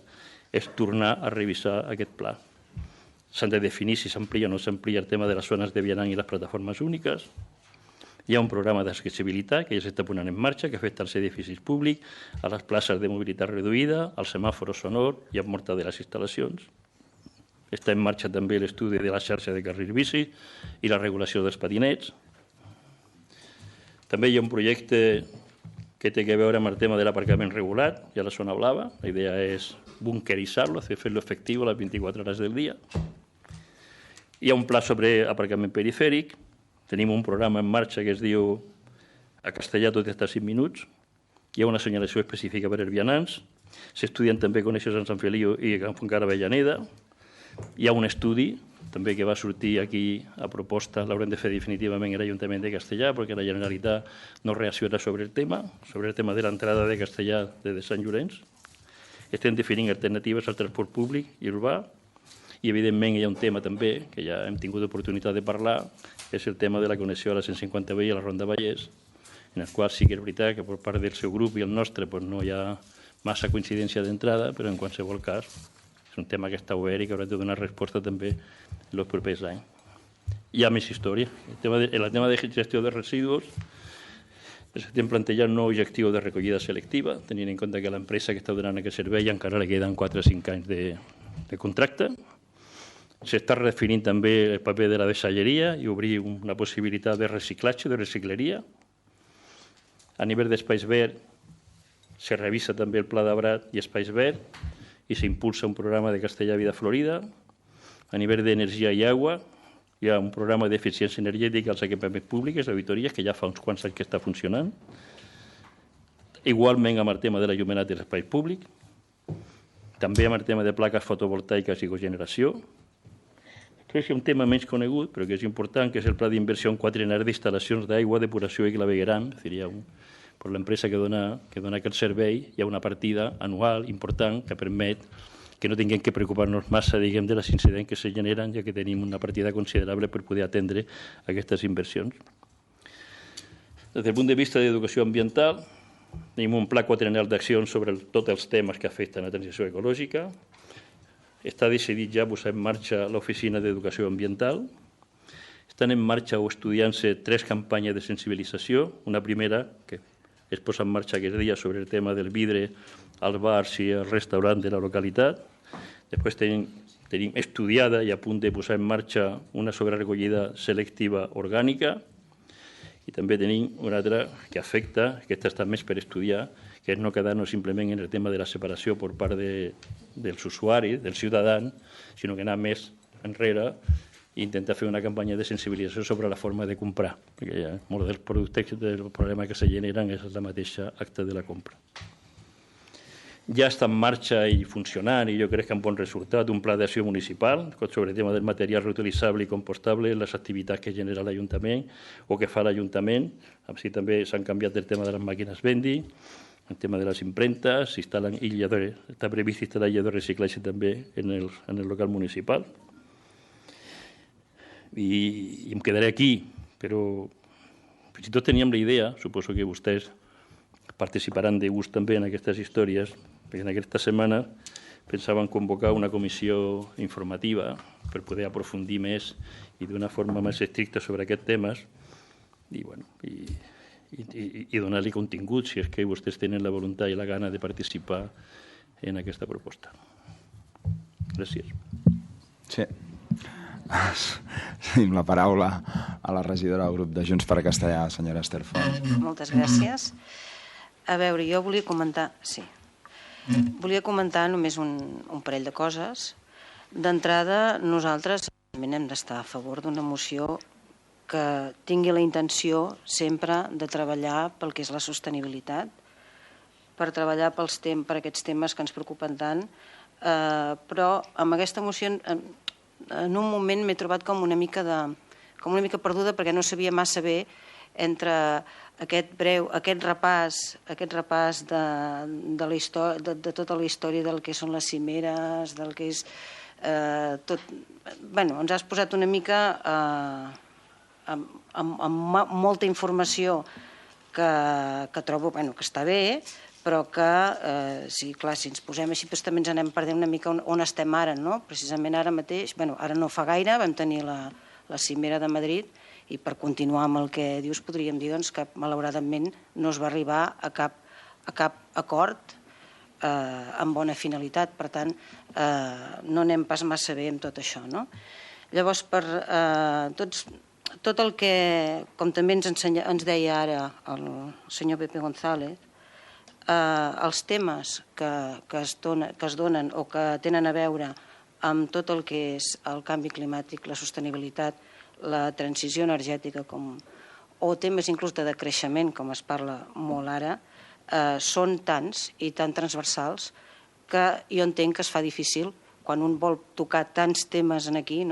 és tornar a revisar aquest pla. S'han de definir si s'amplia o no s'amplia el tema de les zones de vianant i les plataformes úniques. Hi ha un programa d'accessibilitat que ja s'està posant en marxa, que afecta als edificis públics, a les places de mobilitat reduïda, al semàfor sonor i a moltes de les instal·lacions. Està en marxa també l'estudi de la xarxa de carrils bici i la regulació dels patinets. També hi ha un projecte que té a veure amb el tema de l'aparcament regulat i a la zona blava. La idea és bunkeritzar-lo, fer-lo efectiu a les 24 hores del dia. Hi ha un pla sobre aparcament perifèric. Tenim un programa en marxa que es diu a castellà tot està 5 minuts. Hi ha una senyalació específica per als vianants. S'estudien també connexions amb Sant Feliu i encara Avellaneda. Hi ha un estudi també que va sortir aquí a proposta, l'haurem de fer definitivament a l'Ajuntament de Castellà, perquè la Generalitat no reacciona sobre el tema de l'entrada de Castellà de Sant Llorenç. Estem definint alternatives al transport públic i urbà, i evidentment hi ha un tema també que ja hem tingut oportunitat de parlar, que és el tema de la connexió a la 150B i a la Ronda Vallès, en el qual sí que és veritat que per part del seu grup i el nostre no hi ha massa coincidència d'entrada, però en qualsevol cas és un tema que està obert i que haurà de donar resposta també en els propers anys. Hi ha més història. El tema de gestió de residus, estem plantejant un nou objectiu de recollida selectiva, tenint en compte que l'empresa que està donant aquest servei encara li queden 4 o 5 anys de contracte. S'està redefinint també el paper de la deixalleria i obrir una possibilitat de reciclatge, de recicleria. A nivell d'espais verds, se revisa també el pla d'Abrat i espais verds, i s'impulsa un programa de Castellà Vida Florida. A nivell d'energia i aigua, hi ha un programa d'eficiència energètica als equipaments públics, d'auditories, que ja fa uns quants anys que està funcionant. Igualment amb el tema de l'enllumenat de l'espai públic. També amb el tema de plaques fotovoltaiques i cogeneració. Crec que és un tema menys conegut, però que és important, que és el pla d'inversió en quadriennal d'instal·lacions d'aigua, depuració i clavegueram. Per l'empresa que dona aquest servei hi ha una partida anual important que permet que no tinguem que preocupar-nos massa, diguem, de les incidents que se generen, ja que tenim una partida considerable per poder atendre aquestes inversions. Des del punt de vista d'educació ambiental, tenim un pla quadriennal d'accions sobre tots els temes que afecten la transició ecològica. Està decidit ja posar en marxa l'oficina d'educació ambiental. Estan en marxa o estudiant-se 3 campanyes de sensibilització. Una primera, que es posa en marxa aquest dia, sobre el tema del vidre als bars i al restaurant de la localitat. Després tenim estudiada i a punt de posar en marxa una sobre recollida selectiva orgànica, i també tenim una altra que afecta, aquesta està més per estudiar, que és no quedar-nos simplement en el tema de la separació per part dels usuaris, dels ciutadans, sinó que anar més enrere i intentar fer una campanya de sensibilització sobre la forma de comprar, perquè ja molts dels productes del problema que se generen és la mateixa acte de la compra. Ja està en marxa i funcionant, i jo crec que amb bon resultat, un pla d'acció municipal sobre el tema del material reutilitzable i compostable, les activitats que genera l'Ajuntament o que fa l'Ajuntament. Així també s'han canviat el tema de les màquines vendi, el tema de les impremtes, està previst instal·lar llador de reciclatge també en el local municipal. I em quedaré aquí, però fins i tot teníem la idea, suposo que vostès participaran de gust també en aquestes històries, perquè en aquesta setmana pensaven convocar una comissió informativa per poder aprofundir més i d'una forma més estricta sobre aquests temes i donar-li contingut si és que vostès tenen la voluntat i la gana de participar en aquesta proposta. Gràcies. Sí. Tenim la paraula a la regidora del grup de Junts per Castellà, senyora Esther Font. Moltes gràcies. A veure, jo volia comentar... Sí. Volia comentar només un parell de coses. D'entrada, nosaltres hem d'estar a favor d'una moció que tingui la intenció sempre de treballar pel que és la sostenibilitat, per treballar per aquests temes que ens preocupen tant, però amb aquesta moció en un moment m'he trobat com una mica perduda perquè no sabia massa bé entre aquest repàs de tota la història del que són les cimeres, del que és tot... Bé, ens has posat una mica amb molta informació que trobo que està bé, però que, si ens posem així, també ens anem perdent una mica on estem ara, no? Precisament ara mateix, ara no fa gaire, vam tenir la cimera de Madrid i per continuar amb el que dius podríem dir que malauradament no es va arribar a cap acord amb bona finalitat, per tant no anem pas massa bé amb tot això, no? Llavors, per tot el que, com també ens deia ara el senyor Pepe González, els temes que es donen o que tenen a veure amb tot el que és el canvi climàtic, la sostenibilitat, la transició energètica o temes inclús de decreixement, com es parla molt ara, són tants i tan transversals que jo entenc que es fa difícil quan un vol tocar tants temes aquí,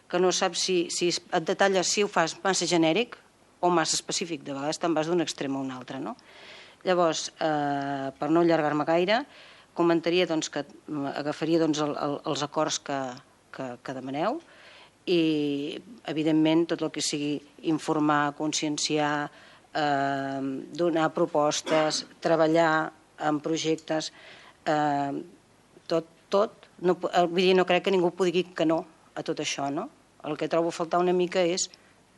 que no saps si et detalles si ho fas massa genèric o massa específic. De vegades te'n vas d'un extrem a un altre. Llavors, per no allargar-me gaire, comentaria que agafaria els acords que demaneu i, evidentment, tot el que sigui informar, conscienciar, donar propostes, treballar en projectes, tot. Vull dir, no crec que ningú pugui dir que no a tot això, no? El que trobo a faltar una mica és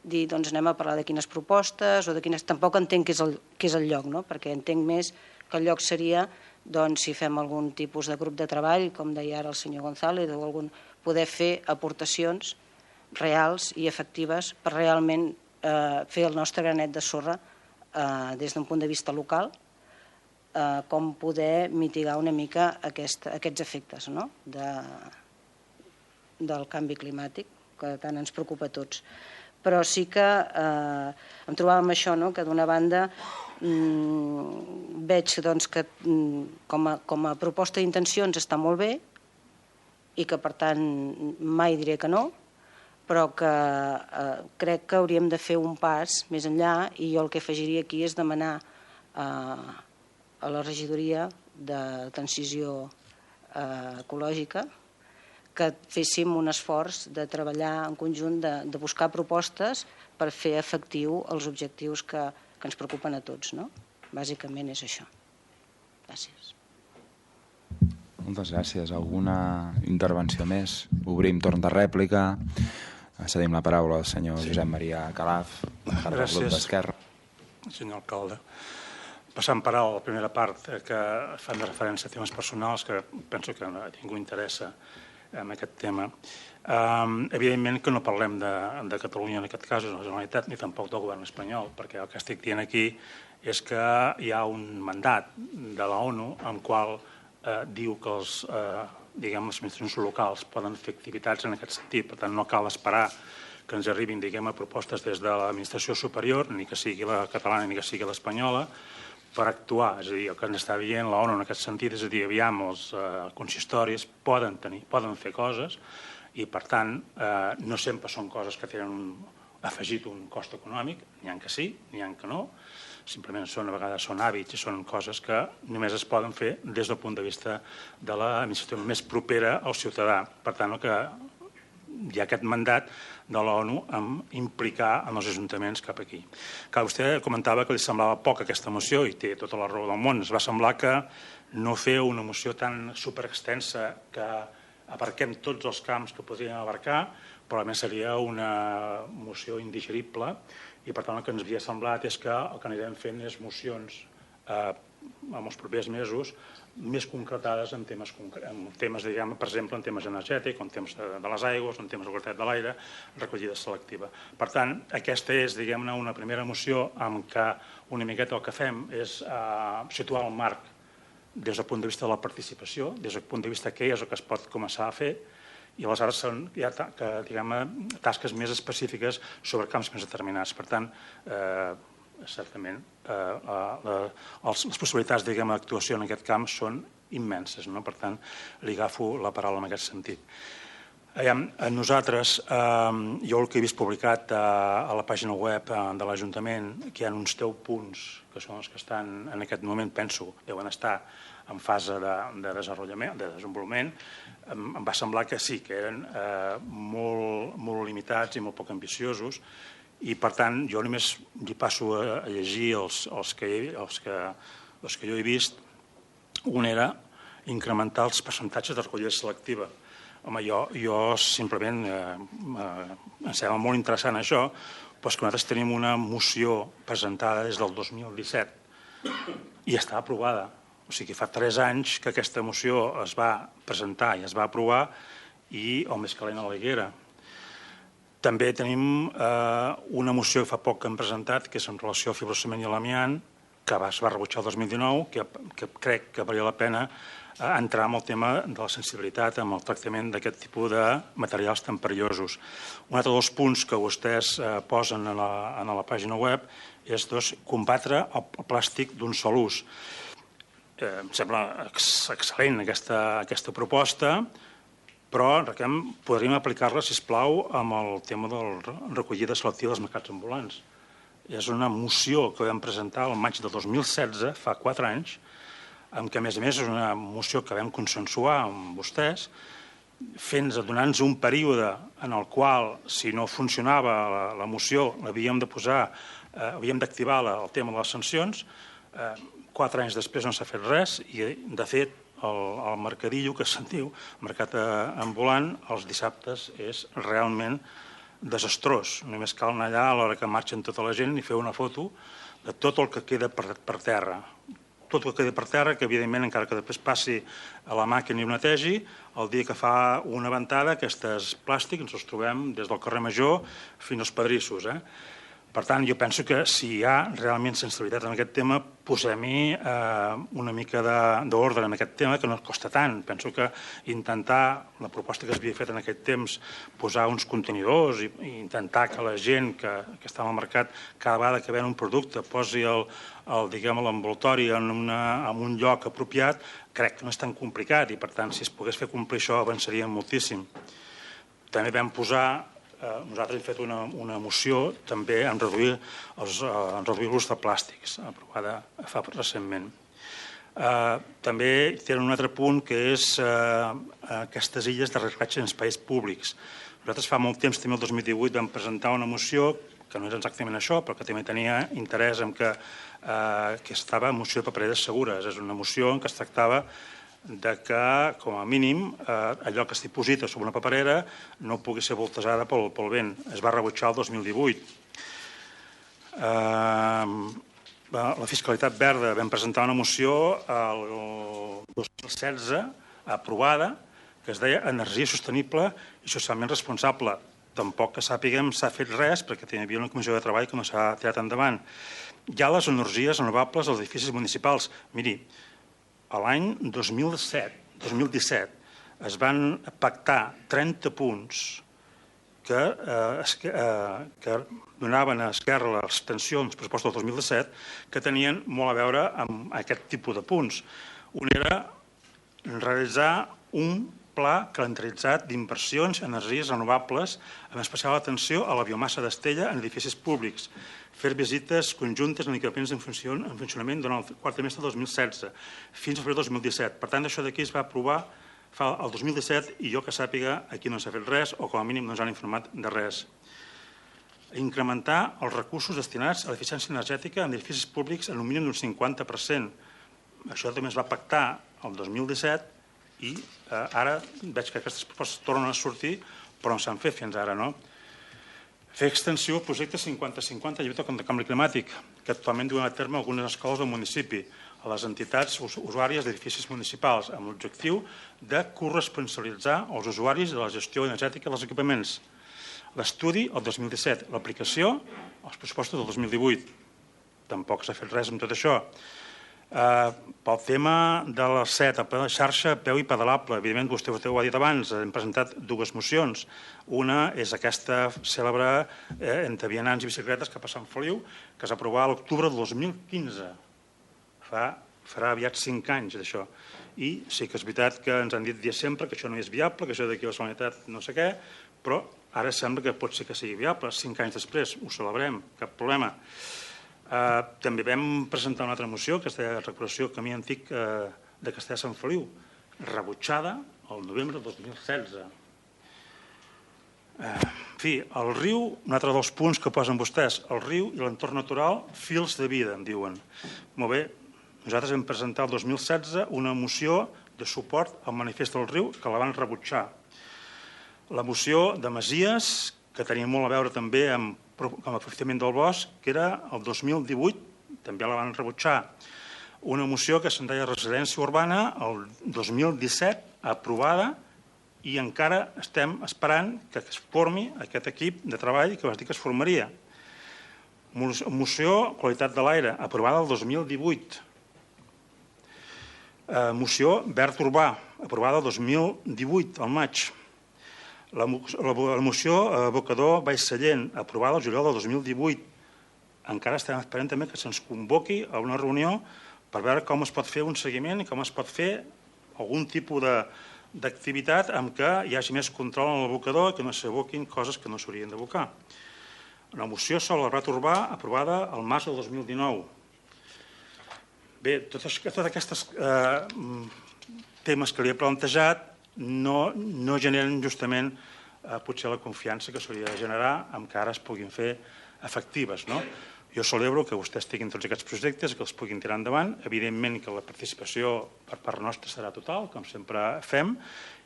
dir, doncs anem a parlar de quines propostes o de quines... Tampoc entenc què és el lloc, no? Perquè entenc més que el lloc seria, doncs, si fem algun tipus de grup de treball, com deia ara el senyor González, o poder fer aportacions reals i efectives per realment fer el nostre granet de sorra des d'un punt de vista local, com poder mitigar una mica aquests efectes del canvi climàtic, que tant ens preocupa a tots. Però sí que em trobava amb això, que d'una banda veig que com a proposta d'intencions està molt bé i que per tant mai diré que no, però que crec que hauríem de fer un pas més enllà i jo el que afegiria aquí és demanar a la regidoria de transició ecològica que féssim un esforç de treballar en conjunt, de buscar propostes per fer efectiu els objectius que ens preocupen a tots. Bàsicament és això. Gràcies. Moltes gràcies. Alguna intervenció més? Obrim torn de rèplica. Cedim la paraula al senyor Josep Maria Calaf, del grup d'Esquerra. Senyor alcalde. Passant per a la primera part que fan de referència a temes personals que penso que a ningú interessa en aquest tema. Evidentment que no parlem de Catalunya en aquest cas, de la Generalitat, ni tampoc del govern espanyol, perquè el que estic dient aquí és que hi ha un mandat de la ONU en qual diu que les administracions locals poden fer activitats en aquest sentit. Per tant, no cal esperar que ens arribin a propostes des de l'administració superior, ni que sigui la catalana ni que sigui l'espanyola, per actuar. És a dir, el que ens està dient la ONU en aquest sentit és a dir, aviam, els consistoris poden fer coses i, per tant, no sempre són coses que tenen afegit un cost econòmic, n'hi ha que sí, n'hi ha que no, simplement a vegades són hàbits i són coses que només es poden fer des del punt de vista de l'administració més propera al ciutadà. Per tant, que hi ha aquest mandat de l'ONU en implicar en els ajuntaments cap aquí. Vostè comentava que li semblava poc aquesta moció i té tota la raó del món. Es va semblar que no fer una moció tan superextensa que abarquem tots els camps que podríem abarcar, probablement seria una moció indigerible i, per tant, el que ens havia semblat és que el que anirem fent és mocions en els propers mesos més concretades en temes, per exemple, en temes energètics, en temes de les aigües, en temes de qualitat de l'aire, recollida selectiva. Per tant, aquesta és, diguem-ne, una primera moció en què una miqueta el que fem és situar el marc des del punt de vista de la participació, des del punt de vista de què és el que es pot començar a fer, i aleshores són tasques més específiques sobre camps més determinats. Per tant, certament, les possibilitats d'actuació en aquest camp són immenses. Per tant, li agafo la paraula en aquest sentit. Nosaltres, jo el que he vist publicat a la pàgina web de l'Ajuntament, que hi ha uns 10 punts, que són els que estan en aquest moment, penso, deuen estar en fase de desenvolupament, em va semblar que sí, que eren molt limitats i molt poc ambiciosos, i per tant jo només li passo a llegir els que jo he vist. Un era incrementar els percentatges de recollida selectiva. Home, jo simplement em sembla molt interessant això, però que nosaltres tenim una moció presentada des del 2017 i està aprovada. O sigui, fa 3 anys que aquesta moció es va presentar i es va aprovar i el més calent a la higuera. També tenim una moció que fa poc que hem presentat, que és en relació al fibrociment i l'amiant, que es va rebutjar el 2019, que crec que valia la pena entrar en el tema de la sensibilitat, amb el tractament d'aquest tipus de materials tan perillosos. Un altre dels punts que vostès posen a la pàgina web és combatre el plàstic d'un sol ús. Em sembla excel·lent aquesta proposta, però podríem aplicar-la, sisplau, amb el tema de la recollida selectiva dels mercats ambulants. És una moció que vam presentar el maig de 2016, fa 4 anys, en què, a més, és una moció que vam consensuar amb vostès, donant-nos un període en el qual, si no funcionava la moció, havíem d'activar el tema de les sancions. 4 anys després no s'ha fet res i, de fet, el mercadillo, que se'n diu, el mercat ambulant, els dissabtes és realment desastrós. Només cal anar allà a l'hora que marxen tota la gent i fer una foto de tot el que queda per terra. Tot el que queda per terra, que evidentment, encara que després passi a la màquina i ho netegi, el dia que fa una ventada, aquests plàstics ens els trobem des del carrer Major fins als pedrissos. Per tant, jo penso que si hi ha realment sensibilitat en aquest tema, posem-hi una mica d'ordre en aquest tema, que no costa tant. Penso que intentar, la proposta que s'havia fet en aquest temps, posar uns contenidors i intentar que la gent que està al mercat, cada vegada que ven un producte, posi l'envoltori en un lloc apropiat, crec que no és tan complicat i, per tant, si es pogués fer complir això, avançaríem moltíssim. També vam posar... Nosaltres hem fet una moció també en reduir l'ús de plàstics, aprovada fa recentment. També tenen un altre punt, que és aquestes illes de reciclatge en espais públics. Nosaltres fa molt temps, també el 2018, vam presentar una moció, que no és exactament això, però que també tenia interès en que estava en moció de papereres segures. És una moció en què es tractava que, com a mínim, allò que es diposita sobre una paperera no pugui ser voltejada pel vent. Es va rebutjar el 2018. La fiscalitat verda, vam presentar una moció el 2016, aprovada, que es deia Energia sostenible i socialment responsable. tampoc que sàpiguem s'ha fet res, perquè hi havia una comissió de treball que no s'ha tirat endavant. Hi ha les energies renovables als edificis municipals. Miri, l'any 2017 es van pactar 30 punts que donaven a Esquerra l'abstenció als pressupostos del 2017 que tenien molt a veure amb aquest tipus de punts. Un era realitzar un pla calendaritzat d'inversions en energies renovables amb especial atenció a la biomassa d'Estella en edificis públics, fer visites conjuntes en equipaments en funcionament durant el quart trimestre del 2016 fins al febrer del 2017. Per tant, això d'aquí es va aprovar fa el 2017 i jo que sàpiga aquí no s'ha fet res o com a mínim no ens han informat de res. Incrementar els recursos destinats a l'eficiència energètica en edificis públics en un mínim d'un 50%. Això també es va pactar el 2017 i ara veig que aquestes propostes tornen a sortir però no s'han fet fins ara, no? Fer extensió al projecte 50-50 de lluita contra el canvi climàtic, que actualment duen a terme algunes escoles del municipi, a les entitats usuàries d'edificis municipals, amb l'objectiu de corresponsabilitzar els usuaris de la gestió energètica dels equipaments. L'estudi, el 2017, l'aplicació, els pressupostos del 2018. Tampoc s'ha fet res amb tot això. Pel tema de la CET, la xarxa peu i pedalable, evidentment vostè ho ha dit abans, hem presentat dues mocions. Una és aquesta cèlebre entre vianants i bicicletes que passa a Sant Feliu, que es va aprovar a l'octubre del 2015. Farà aviat 5 anys d'això. I sí que és veritat que ens han dit sempre que això no és viable, que això d'aquí a la Solidaritat no sé què, però ara sembla que pot ser que sigui viable. 5 anys després ho celebrem, cap problema. També vam presentar una altra moció, que és de recuperació camí antic de Castellar Sant Feliu, rebutjada el novembre del 2016. En fi, el riu, un altre dels punts que posen vostès, el riu i l'entorn natural, fils de vida, en diuen. Molt bé, nosaltres vam presentar el 2016 una moció de suport al manifest del riu que la van rebutjar. La moció de Masies, que tenia molt a veure també amb aprofitament del bosc, que era el 2018, també la van rebutjar. Una moció que se'n deia residència urbana, el 2017, aprovada, i encara estem esperant que es formi aquest equip de treball que vas dir que es formaria. Moció qualitat de l'aire, aprovada el 2018. Moció verd urbà, aprovada el 2018, al maig. La moció abocador Baix Sallent, aprovada el juliol del 2018. Encara estem esperant també que se'ns convoqui a una reunió per veure com es pot fer un seguiment i com es pot fer algun tipus d'activitat amb què hi hagi més control en l'abocador i que no s'aboquin coses que no s'haurien d'abocar. La moció sobre el rat urbà, aprovada al març del 2019. Bé, tots aquests temes que li he plantejat no generen justament potser la confiança que s'hauria de generar amb que ara es puguin fer efectives. Jo celebro que vostès tinguin tots aquests projectes, que els puguin tirar endavant. Evidentment que la participació per part nostra serà total, com sempre fem,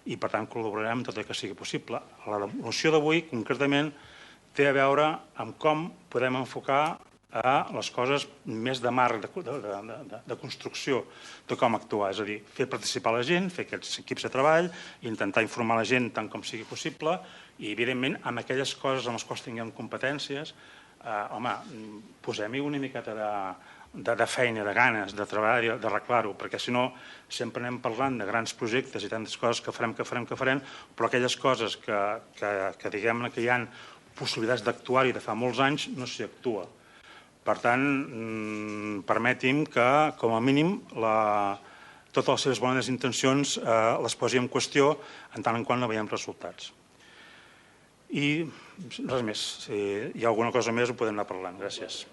i per tant col·laborarem en tot el que sigui possible. La moció d'avui, concretament, té a veure amb com podem enfocar a les coses més de marc, de construcció, de com actuar. És a dir, fer participar la gent, fer aquests equips de treball, intentar informar la gent tant com sigui possible i, evidentment, amb aquelles coses en les quals tinguem competències, posem-hi una miqueta de feina, de ganes, de treballar, d'arreglar-ho, perquè si no sempre anem parlant de grans projectes i tantes coses que farem, però aquelles coses que diguem-ne que hi ha possibilitats d'actuar-hi de fa molts anys no s'hi actua. Per tant, permeti'm que, com a mínim, totes les seves bones intencions les posi en qüestió en tant que no veiem resultats. I res més. Si hi ha alguna cosa més ho podem anar parlant. Gràcies.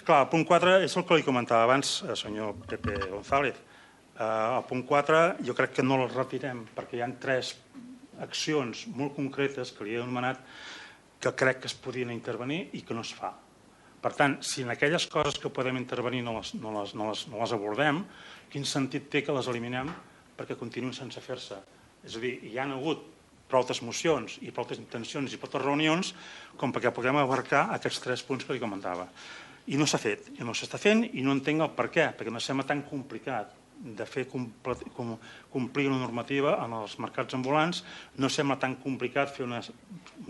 Clar, el punt 4 és el que li comentava abans, senyor Pepe González. El punt 4 jo crec que no el retirem perquè hi ha 3 accions molt concretes que li he anomenat que crec que es podien intervenir i que no es fa. Per tant, si en aquelles coses que podem intervenir no les abordem, quin sentit té que les eliminem perquè continuïn sense fer-se? És a dir, hi ha hagut prou mocions i prou intencions i prou reunions com perquè puguem abarcar aquests 3 punts que li comentava. I no s'ha fet, i no s'està fent i no entenc el per què, perquè no sembla tan complicat. de fer complir una normativa en els mercats ambulants. No sembla tan complicat fer una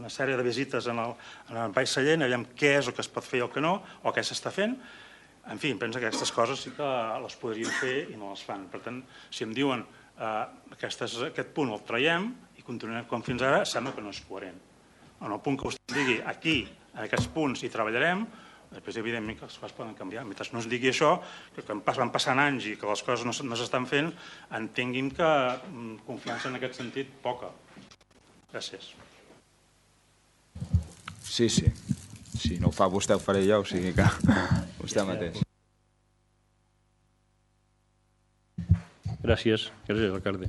sèrie de visites en el Baix Sallent, aviam què és el que es pot fer i el que no, o què s'està fent. En fi, em penso que aquestes coses sí que les podrien fer i no les fan. Per tant, si em diuen aquest punt el traiem i continuem com fins ara, sembla que no és coherent. En el punt que vostè digui aquí, en aquests punts hi treballarem, després, evidentment, que les coses poden canviar. Mentre no es digui això, que van passant anys i que les coses no s'estan fent, entenguin que confiança en aquest sentit poca. Gràcies. Sí. Si no ho fa vostè, ho faré jo, o sigui que vostè mateix. Gràcies, alcalde.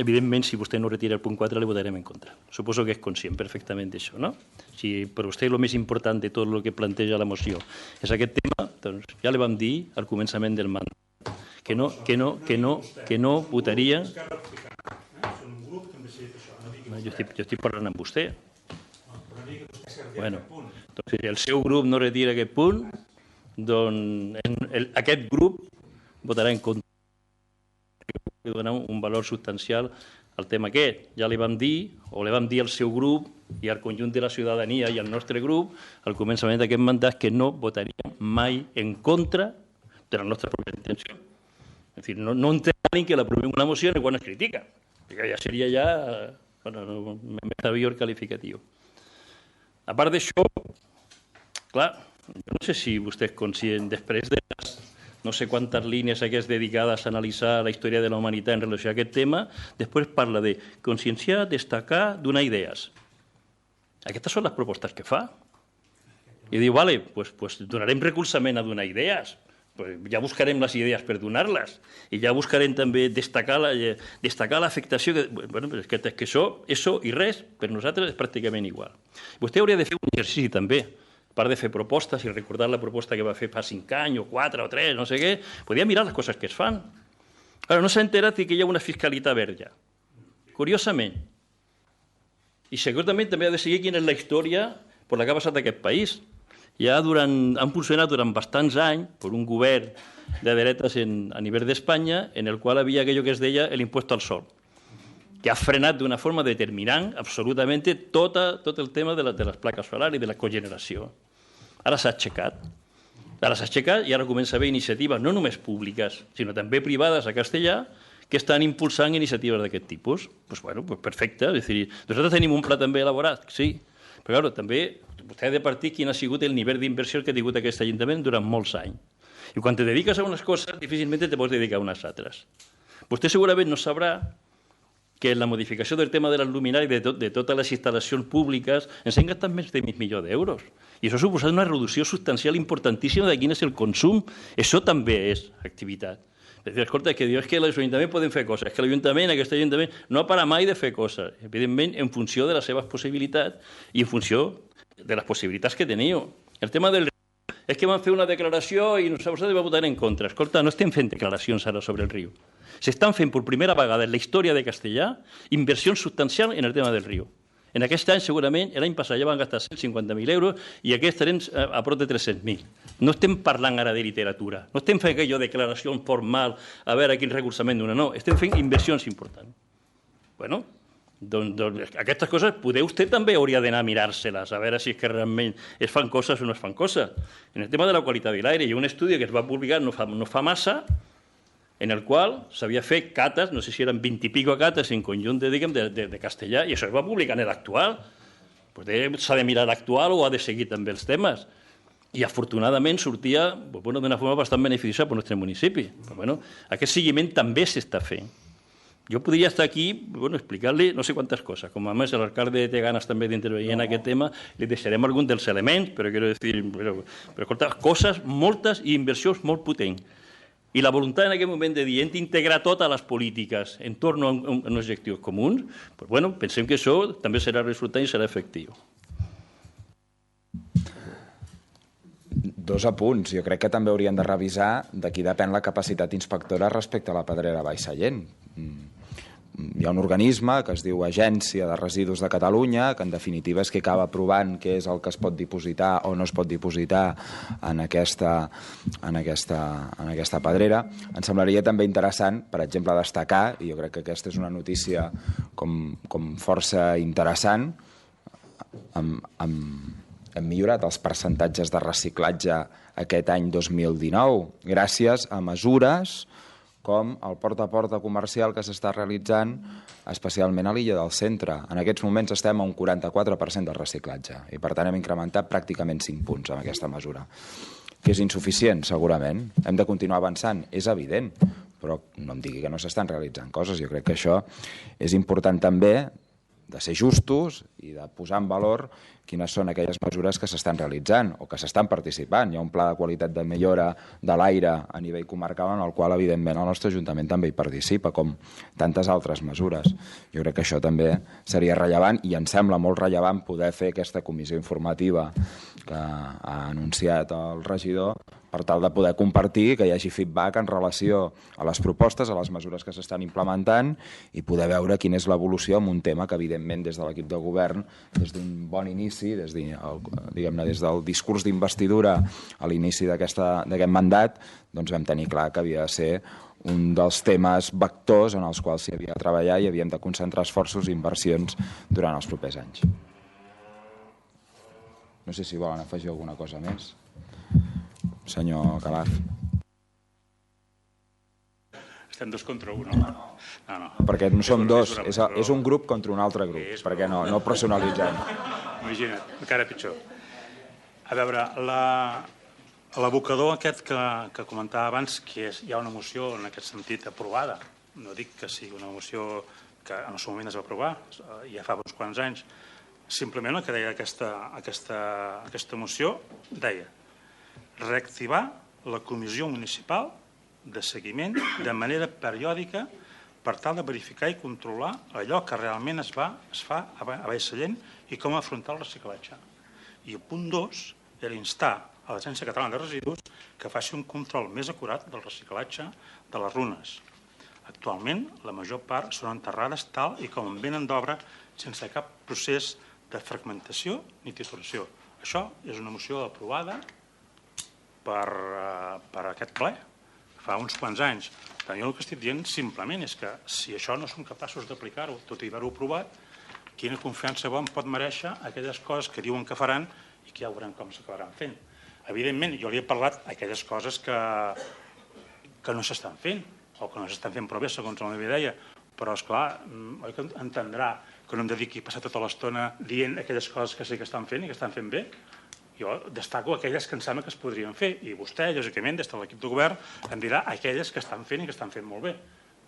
Evidentment, si vostè no retira el punt 4, li votarem en contra. Suposo que és conscient perfectament d'això, no? Si per vostè el més important de tot el que planteja la moció és aquest tema, doncs ja li vam dir al començament del mandat que no votaria... Jo estic parlant amb vostè. Bueno, doncs si el seu grup no retira aquest punt, doncs aquest grup votarà en contra. Donar un valor substancial al tema aquest. Ja li vam dir, o li vam dir al seu grup i al conjunt de la ciutadania i al nostre grup, al començament d'aquest mandat, que no votaríem mai en contra de la nostra pròpia intenció. És a dir, no entenem que l'aprovem una moció en la qual es critica, perquè ja seria més aviat qualificatiu. A part d'això, clar, jo no sé si vostè és conscient, després de no sé quantes línies aquestes dedicades a analitzar la història de la humanitat en relació a aquest tema, després parla de conscienciar, destacar, donar idees. Aquestes són les propostes que fa. I diu, vale, pues donarem recolzament a donar idees, pues ja buscarem les idees per donar-les, i ja buscarem també destacar l'afectació. Bueno, és que això i res, per nosaltres és pràcticament igual. Vostè hauria de fer un exercici també, a part de fer propostes i recordar la proposta que va fer fa 5 anys o 4 o 3, no sé què, podia mirar les coses que es fan. Ara, no s'ha enterat que hi ha una fiscalitat verda. Curiosament. I segurament també ha de seguir quina és la història per la que ha passat aquest país. Ja han funcionat durant bastants anys per un govern de dretes a nivell d'Espanya, en el qual havia aquello que es deia l'impuesto al sol, que ha frenat d'una forma determinant absolutament tot el tema de les plaques solars i de la cogeneració. Ara s'ha aixecat. I ara comença a haver iniciatives no només públiques, sinó també privades a Castellà, que estan impulsant iniciatives d'aquest tipus. Doncs, bueno, perfecte. És a dir, nosaltres tenim un pla també elaborat, sí, però clar, també vostè ha de partir quin ha sigut el nivell d'inversió que ha tingut aquest Ajuntament durant molts anys. I quan te dediques a unes coses, difícilment te pots dedicar a unes altres. Vostè segurament no sabrà que la modificació del tema de les luminàries de totes les instal·lacions públiques ens hem gastat més de $1 milió. I això ha suposat una reducció substancial importantíssima de quin és el consum. Això també és activitat. És dir, escolta, que dius que l'Ajuntament poden fer coses, que aquest Ajuntament no para mai de fer coses, evidentment en funció de les seves possibilitats i en funció de les possibilitats que teniu. El tema del riu és que van fer una declaració i nosaltres vam votar en contra. Escolta, no estem fent declaracions ara sobre el riu. S'estan fent per primera vegada en la història de Castellà inversions substancials en el tema del riu. En aquest any, segurament, l'any passat ja van gastar 150.000 euros i aquest estarem a prop de 300.000. No estem parlant ara de literatura, no estem fent aquella declaració formal a veure quin recolzament d'una, no, estem fent inversions importants. Bueno, doncs aquestes coses vostè també hauria d'anar a mirar-se-les, a veure si és que realment es fan coses o no es fan coses. En el tema de la qualitat de l'aire hi ha un estudi que es va publicar no fa massa, en el qual s'havia fet cates, no sé si eren 20 i pico cates en conjunt de Castellà, i això es va publicar en l'actual. S'ha de mirar l'actual o ha de seguir també els temes. I afortunadament sortia d'una forma bastant beneficiosa per al nostre municipi. Però aquest seguiment també s'està fent. Jo podria estar aquí explicar-li no sé quantes coses. Com a més l'alcalde té ganes també d'intervenir en aquest tema, li deixarem algun dels elements, però quiero decir, escolta, coses moltes i inversions molt potents. I la voluntat en aquest moment de dir hem d'integrar totes les polítiques en torn a uns objectius comuns, doncs, pensem que això també serà resultat i serà efectiu. 2 apunts. Jo crec que també haurien de revisar de qui depèn la capacitat inspectora respecte a la Pedrera Baix Sallent. hi ha un organisme que es diu Agència de Residus de Catalunya, que en definitiva és que acaba aprovant què és el que es pot dipositar o no es pot dipositar en aquesta pedrera. Ens semblaria també interessant, per exemple, destacar, i jo crec que aquesta és una notícia com força interessant, hem millorat els percentatges de reciclatge aquest any 2019 gràcies a mesures com el porta-a-porta comercial que s'està realitzant especialment a l'illa del Centre. En aquests moments estem a un 44% de reciclatge i per tant hem incrementat pràcticament 5 punts amb aquesta mesura. Que és insuficient, segurament. Hem de continuar avançant, és evident, però no em digui que no s'estan realitzant coses. Jo crec que això és important també de ser justos i de posar en valor quines són aquelles mesures que s'estan realitzant o que s'estan participant. Hi ha un pla de qualitat de millora de l'aire a nivell comarcal en el qual, evidentment, el nostre Ajuntament també hi participa, com tantes altres mesures. Jo crec que això també seria rellevant i em sembla molt rellevant poder fer aquesta comissió informativa que ha anunciat el regidor per tal de poder compartir, que hi hagi feedback en relació a les propostes, a les mesures que s'estan implementant i poder veure quina és l'evolució en un tema que, evidentment, des de l'equip de govern, des d'un bon inici, des del discurs d'investidura a l'inici d'aquest mandat, doncs vam tenir clar que havia de ser un dels temes vectors en els quals s'hi havia de treballar i havíem de concentrar esforços i inversions durant els propers anys. No sé si volen afegir alguna cosa més. Senyor Calaf. Estem dos contra un, no? Perquè no som dos, és un grup contra un altre grup, perquè no personalitzem. Imagina't, encara pitjor. A veure, l'abocador aquest que comentava abans, que hi ha una moció en aquest sentit aprovada, no dic que sigui una moció que en el seu moment es va aprovar, ja fa uns quants anys, simplement el que deia aquesta moció, deia reactivar la Comissió Municipal de seguiment de manera periòdica per tal de verificar i controlar allò que realment es fa a Vallsallent i com afrontar el reciclatge. I el punt 2 era instar a l'Agència Catalana de Residus que faci un control més acurat del reciclatge de les runes. Actualment, la major part són enterrades tal i com venen d'obra sense cap procés de fragmentació ni titulació. Això és una moció aprovada per aquest ple, fa uns quants anys. Jo el que estic dient simplement és que si això no som capaços d'aplicar-ho, tot i haver-ho aprovat, quina confiança pot mereixer aquelles coses que diuen que faran i que ja veurem com s'acabaran fent. Evidentment, jo li he parlat aquelles coses que no s'estan fent o que no s'estan fent prou bé, segons la meva idea, però, esclar, oi que entendrà que no em dediqui a passar tota l'estona dient aquelles coses que sí que estan fent i que estan fent bé? Jo destaco aquelles que em sembla que es podrien fer i vostè, lògicament, des de l'equip de govern, em dirà aquelles que estan fent i que estan fent molt bé.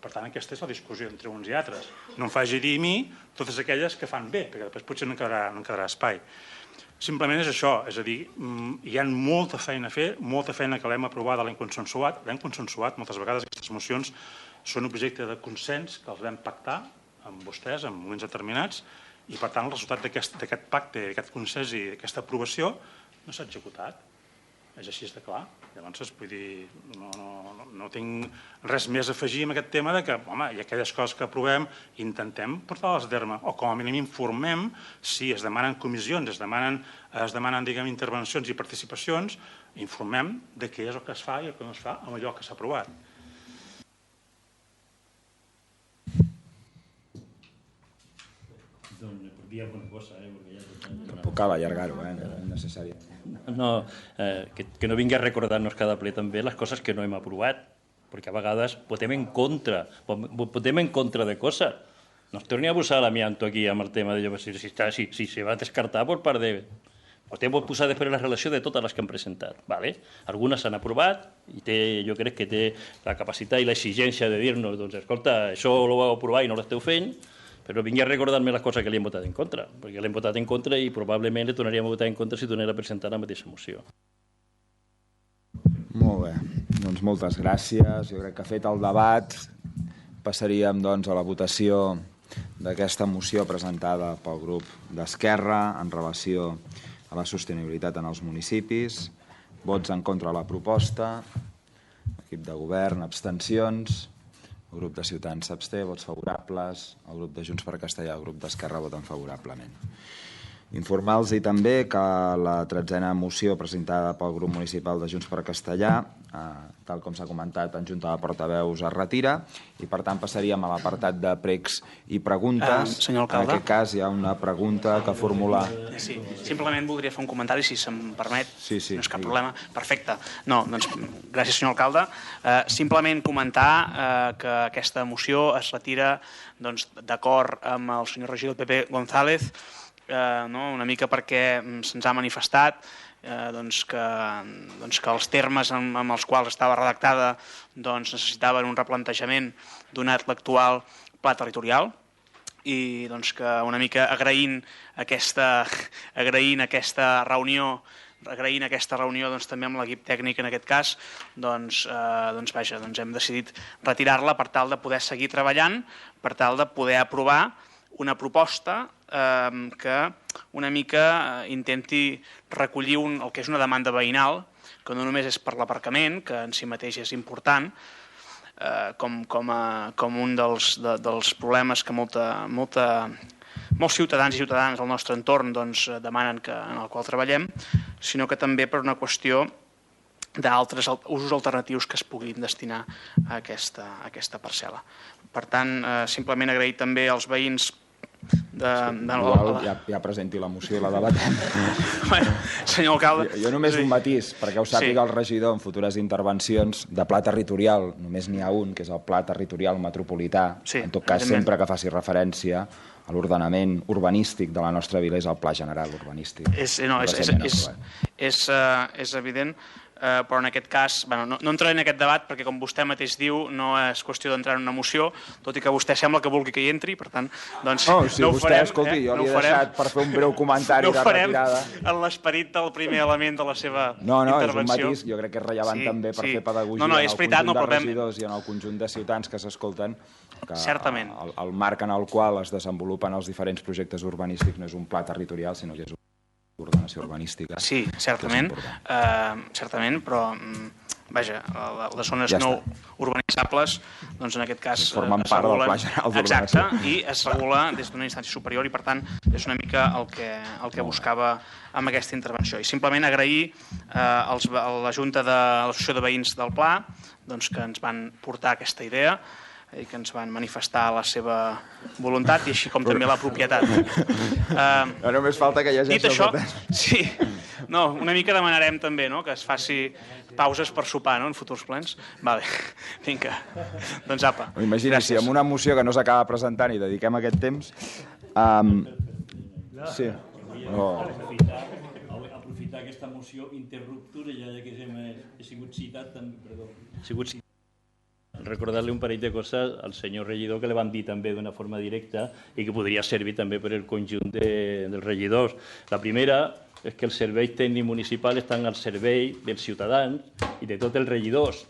Per tant, aquesta és la discussió entre uns i altres. No em faci dir a mi totes aquelles que fan bé, perquè després potser no quedarà espai. Simplement és això, és a dir, hi ha molta feina a fer, molta feina que l'hem aprovada, l'hem consensuat, moltes vegades aquestes mocions són objecte de consens que els vam pactar amb vostès en moments determinats i, per tant, el resultat d'aquest pacte, d'aquest consens i d'aquesta aprovació no s'ha executat. És així de clar. Llavors, vull dir, no tinc res més a afegir en aquest tema que, home, hi ha aquelles coses que aprovem i intentem portar-les a terme, o com a mínim informem si es demanen comissions, es demanen, diguem, intervencions i participacions, informem de què és el que es fa i el que no es fa amb allò que s'ha aprovat. Cal allargar-ho, necessari. No, que no vingui a recordar-nos cada ple també les coses que no hem aprovat, perquè a vegades votem en contra de coses. No es torni a posar l'amianto aquí amb el tema de si se va descartar per part de... Vostè vol posar després la relació de totes les que han presentat. Algunes s'han aprovat i jo crec que té la capacitat i l'exigència de dir-nos, doncs, escolta, això ho vau aprovar i no l'esteu fent, però vingui a recordar-me les coses que li hem votat en contra, perquè l'hem votat en contra i probablement li tornaríem a votar en contra si tornés a presentar la mateixa moció. Molt bé, doncs moltes gràcies. Jo crec que fet el debat passaríem a la votació d'aquesta moció presentada pel grup d'Esquerra en relació a la sostenibilitat en els municipis. Vots en contra de la proposta, equip de govern, abstencions. el grup de Ciutadans s'absté, vots favorables, el grup de Junts per Castellà i el grup d'Esquerra voten favorablement. Informar-los també que la 13a moció presentada pel grup municipal de Junts per Castellà, tal com s'ha comentat en Junta de Portaveus, es retira i per tant passaríem a l'apartat de pregs i preguntes. Senyor alcalde. En aquest cas hi ha una pregunta que formula... Sí, simplement voldria fer un comentari, si se'm permet. Sí, no és cap problema. Perfecte. No, doncs, gràcies, senyor alcalde. Simplement comentar que aquesta moció es retira d'acord amb el senyor regidor PP González, una mica perquè se'ns ha manifestat que els termes amb els quals estava redactada necessitaven un replantejament donat l'actual pla territorial i que una mica agraint aquesta reunió també amb l'equip tècnic en aquest cas, hem decidit retirar-la per tal de poder seguir treballant, per tal de poder aprovar una proposta que una mica intenti recollir el que és una demanda veïnal, que no només és per l'aparcament, que en si mateix és important, com un dels problemes que molts ciutadans i ciutadanes del nostre entorn demanen en el qual treballem, sinó que també per una qüestió d'altres usos alternatius que es puguin destinar a aquesta parcel·la. Per tant, simplement agrair també als veïns ja presenti la moció i la debatem. Senyor alcalde... Jo només un matís, perquè ho sàpiga el regidor en futures intervencions de pla territorial, només n'hi ha un, que és el pla territorial metropolità, en tot cas sempre que faci referència a l'ordenament urbanístic de la nostra vila és el pla general urbanístic. És evident, però en aquest cas no entraré en aquest debat perquè, com vostè mateix diu, no és qüestió d'entrar en una moció, tot i que vostè sembla que vulgui que hi entri, per tant, no ho farem. Escolti, jo li he deixat per fer un breu comentari de retirada. No ho farem en l'esperit del primer element de la seva intervenció. No, és un matís, jo crec que és rellevant també per fer pedagogia en el conjunt de regidors i en el conjunt de ciutadans que s'escolten, que el marc en el qual es desenvolupen els diferents projectes urbanístics no és un pla territorial, sinó que és ordenació urbanística. Sí, certament, però vaja, les zones no urbanitzables, doncs en aquest cas formen part del Pla General d'Ordenació. Exacte, i es regula des d'una instància superior i per tant és una mica el que buscava amb aquesta intervenció. I simplement agrair a la Junta de l'Associació de Veïns del Pla que ens van portar aquesta idea i que ens van manifestar la seva voluntat i així com també la propietat. Només falta que hi hagi dit això. Sí, una mica demanarem també que es faci pauses per sopar en futurs plens. Vale, vinga, doncs apa. Imagina't, si amb una moció que no s'acaba presentant i dediquem aquest temps... Sí. Aprofitar aquesta moció interruptura, ja que he sigut citat, perdó, recordar-li un parell de coses al senyor regidor que li van dir també d'una forma directa i que podria servir també per al conjunt dels regidors. La primera és que els serveis tècnics municipals estan al servei dels ciutadans i de tots els regidors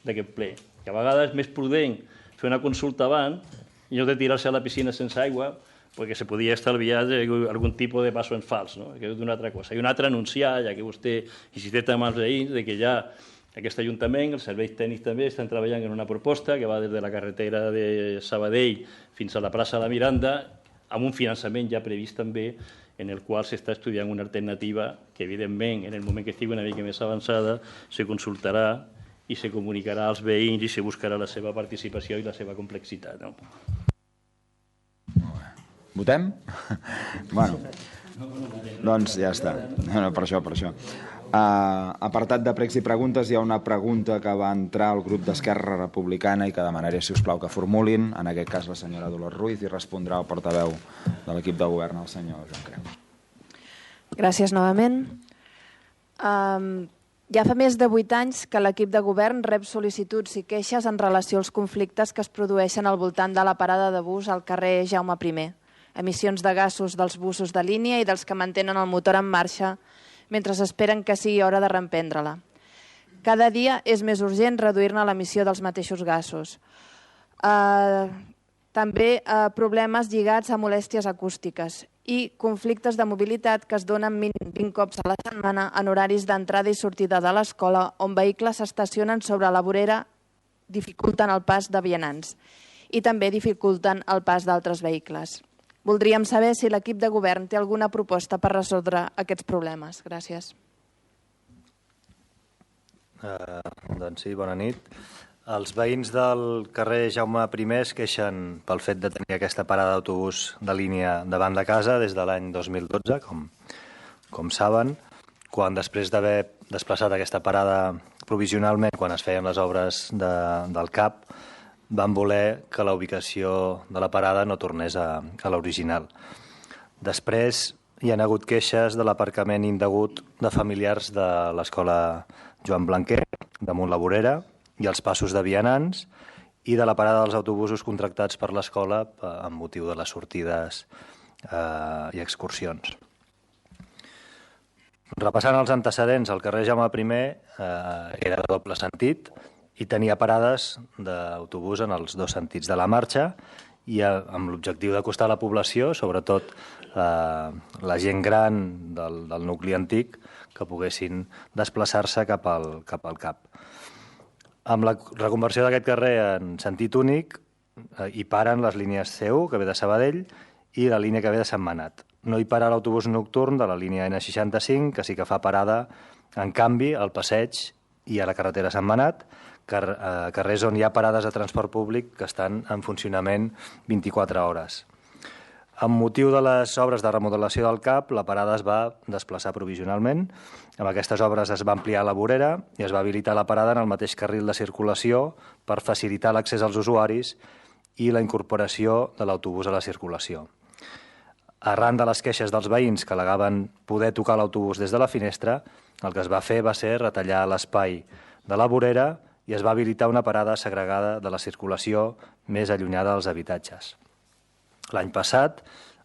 d'aquest ple. Que a vegades és més prudent fer una consulta abans i no de tirar-se a la piscina sense aigua perquè se podia estalviar algun tipus de passo en fals, que és una altra cosa. I una altra anunciar, ja que vostè insistit amb els veïns, que ja aquest Ajuntament, els serveis tècnics també, estan treballant en una proposta que va des de la carretera de Sabadell fins a la plaça de la Miranda, amb un finançament ja previst també, en el qual s'està estudiant una alternativa que, evidentment, en el moment que estigui una mica més avançada, se consultarà i se comunicarà als veïns i se buscarà la seva participació i la seva complexitat. Votem? Bueno, doncs ja està. Per això. Apartat de pregs i preguntes, hi ha una pregunta que va entrar al grup d'Esquerra Republicana i que demanaré, si us plau, que formulin, en aquest cas la senyora Dolors Ruiz, i respondrà el portaveu de l'equip de govern, el senyor Joan Creus. Gràcies novament. Ja fa més de 8 anys que l'equip de govern rep sol·licituds i queixes en relació als conflictes que es produeixen al voltant de la parada de bus al carrer Jaume I. Emissions de gasos dels busos de línia i dels que mantenen el motor en marxa mentre esperen que sigui hora de reemprendre-la. Cada dia és més urgent reduir-ne l'emissió dels mateixos gasos. També problemes lligats a molèsties acústiques i conflictes de mobilitat que es donen 20 cops a la setmana en horaris d'entrada i sortida de l'escola on vehicles s'estacionen sobre la vorera dificulten el pas de vianants i també dificulten el pas d'altres vehicles. Voldríem saber si l'equip de govern té alguna proposta per resoldre aquests problemes. Gràcies. Doncs sí, bona nit. Els veïns del carrer Jaume I es queixen pel fet de tenir aquesta parada d'autobús de línia davant de casa des de l'any 2012, com saben, quan després d'haver desplaçat aquesta parada provisionalment, quan es feien les obres del CAP, van voler que la ubicació de la parada no tornés a l'original. Després hi ha hagut queixes de l'aparcament indegut de familiars de l'escola Joan Blanquer, damunt la vorera, i els passos de vianants, i de la parada dels autobusos contractats per l'escola amb motiu de les sortides i excursions. Repassant els antecedents, el carrer Jaume I era de doble sentit i tenia parades d'autobús en els dos sentits de la marxa i amb l'objectiu d'acostar a la població, sobretot la gent gran del nucli antic, que poguessin desplaçar-se cap al CAP. Amb la reconversió d'aquest carrer en sentit únic, hi paren les línies C1, que ve de Sabadell, i la línia que ve de Sentmenat. No hi para l'autobús nocturn de la línia N65, que sí que fa parada, en canvi, al passeig i a la carretera Sentmenat, carrers on hi ha parades de transport públic que estan en funcionament 24 hores. Amb motiu de les obres de remodelació del CAP, la parada es va desplaçar provisionalment. Amb aquestes obres es va ampliar la vorera i es va habilitar la parada en el mateix carril de circulació per facilitar l'accés als usuaris i la incorporació de l'autobús a la circulació. Arran de les queixes dels veïns que al·legaven poder tocar l'autobús des de la finestra, el que es va fer va ser retallar l'espai de la vorera i es va habilitar una parada segregada de la circulació més allunyada dels habitatges. L'any passat,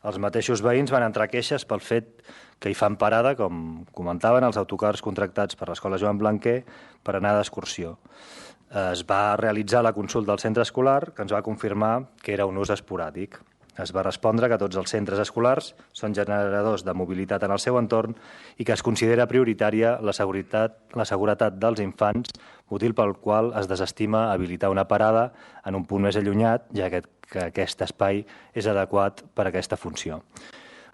els mateixos veïns van entrar queixes pel fet que hi fan parada, com comentaven, els autocars contractats per l'escola Joan Blanquer per anar d'excursió. Es va realitzar la consulta al centre escolar, que ens va confirmar que era un ús esporàdic. Es va respondre que tots els centres escolars són generadors de mobilitat en el seu entorn i que es considera prioritària la seguretat dels infants, motiu pel qual es desestima habilitar una parada en un punt més allunyat, ja que aquest espai és adequat per a aquesta funció.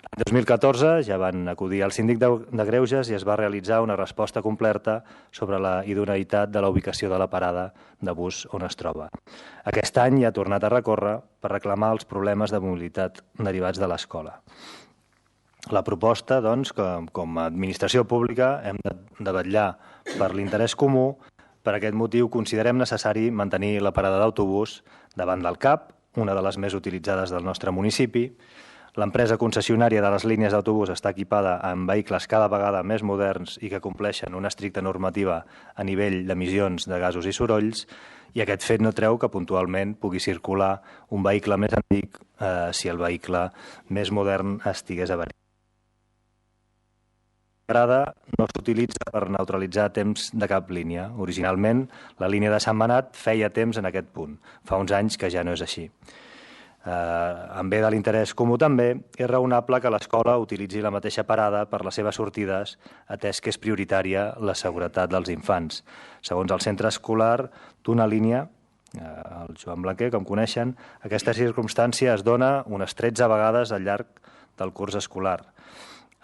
L'any 2014 ja van acudir al síndic de Greuges i es va realitzar una resposta completa sobre la idoneïtat de la ubicació de la parada de bus on es troba. Aquest any ja ha tornat a recórrer per reclamar els problemes de mobilitat derivats de l'escola. La proposta, doncs, que com a administració pública hem de vetllar per l'interès comú. Per aquest motiu considerem necessari mantenir la parada d'autobús davant del CAP, una de les més utilitzades del nostre municipi. L'empresa concessionària de les línies d'autobús està equipada amb vehicles cada vegada més moderns i que compleixen una estricta normativa a nivell d'emissions de gasos i sorolls, i aquest fet no treu que puntualment pugui circular un vehicle més antic si el vehicle més modern estigués avarit. La parada no s'utilitza per neutralitzar temps de cap línia. Originalment, la línia de Sentmenat feia temps en aquest punt. Fa uns anys que ja no és així. En bé de l'interès comú també, és raonable que l'escola utilitzi la mateixa parada per les seves sortides, atès que és prioritària la seguretat dels infants. Segons el centre escolar d'una línia, el Joan Blanquer, com coneixen, aquesta circumstància es dona unes 13 vegades al llarg del curs escolar.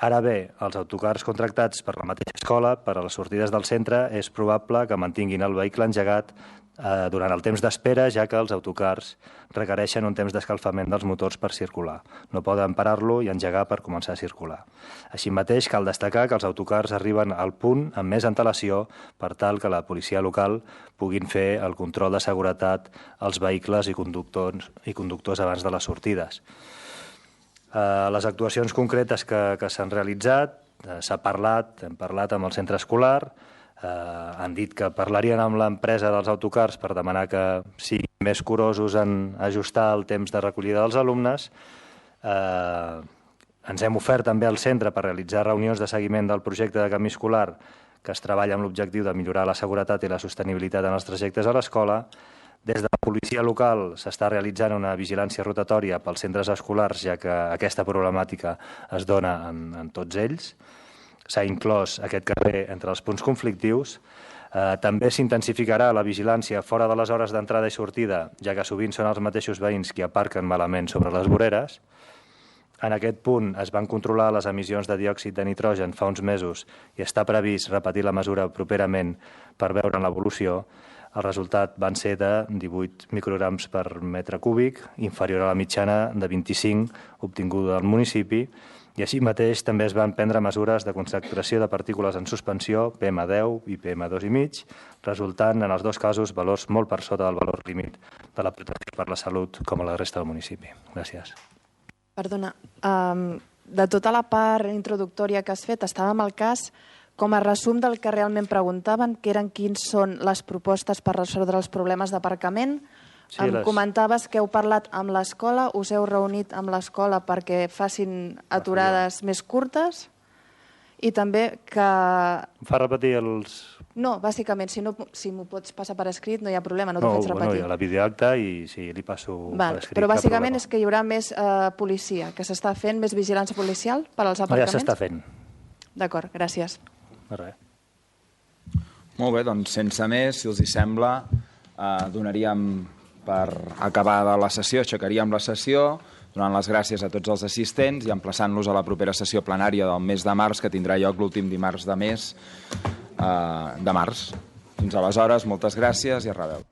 Ara bé, els autocars contractats per la mateixa escola per a les sortides del centre és probable que mantinguin el vehicle engegat durant el temps d'espera, ja que els autocars requereixen un temps d'escalfament dels motors per circular. No poden parar-lo i engegar per començar a circular. Així mateix, cal destacar que els autocars arriben al punt amb més antelació per tal que la policia local puguin fer el control de seguretat als vehicles i conductors abans de les sortides. Les actuacions concretes que s'han realitzat, hem parlat amb el centre escolar, han dit que parlarien amb l'empresa dels autocars per demanar que siguin més curosos en ajustar el temps de recollida dels alumnes. Ens hem ofert també al centre per realitzar reunions de seguiment del projecte de camí escolar que es treballa amb l'objectiu de millorar la seguretat i la sostenibilitat en els trajectes a l'escola. Des de la policia local s'està realitzant una vigilància rotatòria pels centres escolars, ja que aquesta problemàtica es dona en tots ells. S'ha inclòs aquest carrer entre els punts conflictius. També s'intensificarà la vigilància fora de les hores d'entrada i sortida, ja que sovint són els mateixos veïns qui aparquen malament sobre les voreres. En aquest punt es van controlar les emissions de diòxid de nitrogen fa uns mesos i està previst repetir la mesura properament per veure l'evolució. El resultat van ser de 18 micrograms per metre cúbic, inferior a la mitjana de 25 obtinguda al municipi, i així mateix també es van prendre mesures de concentració de partícules en suspensió, PM10 i PM2,5, resultant en els dos casos valors molt per sota del valor límit de la protecció per la salut com a la resta del municipi. Gràcies. Perdona, de tota la part introductòria que has fet, estàvem al cas com a resum del que realment preguntaven, que eren quins són les propostes per resoldre els problemes d'aparcament. Em comentaves que heu parlat amb l'escola, us heu reunit amb l'escola perquè facin aturades més curtes i també que... Em fa repetir els... No, bàsicament, si m'ho pots passar per escrit no hi ha problema, no t'ho faig repetir. No, hi ha la videoacta i sí, li passo per escrit. Però bàsicament és que hi haurà més policia, que s'està fent més vigilància policial per als aparcaments? Ja s'està fent. D'acord, gràcies. Res. Molt bé, doncs sense més, si els hi sembla, donaríem per acabar la sessió, aixecaríem la sessió, donant les gràcies a tots els assistents i emplaçant-los a la propera sessió plenària del mes de març, que tindrà lloc l'últim dimarts de mes de març. Fins aleshores, moltes gràcies i a rebeu.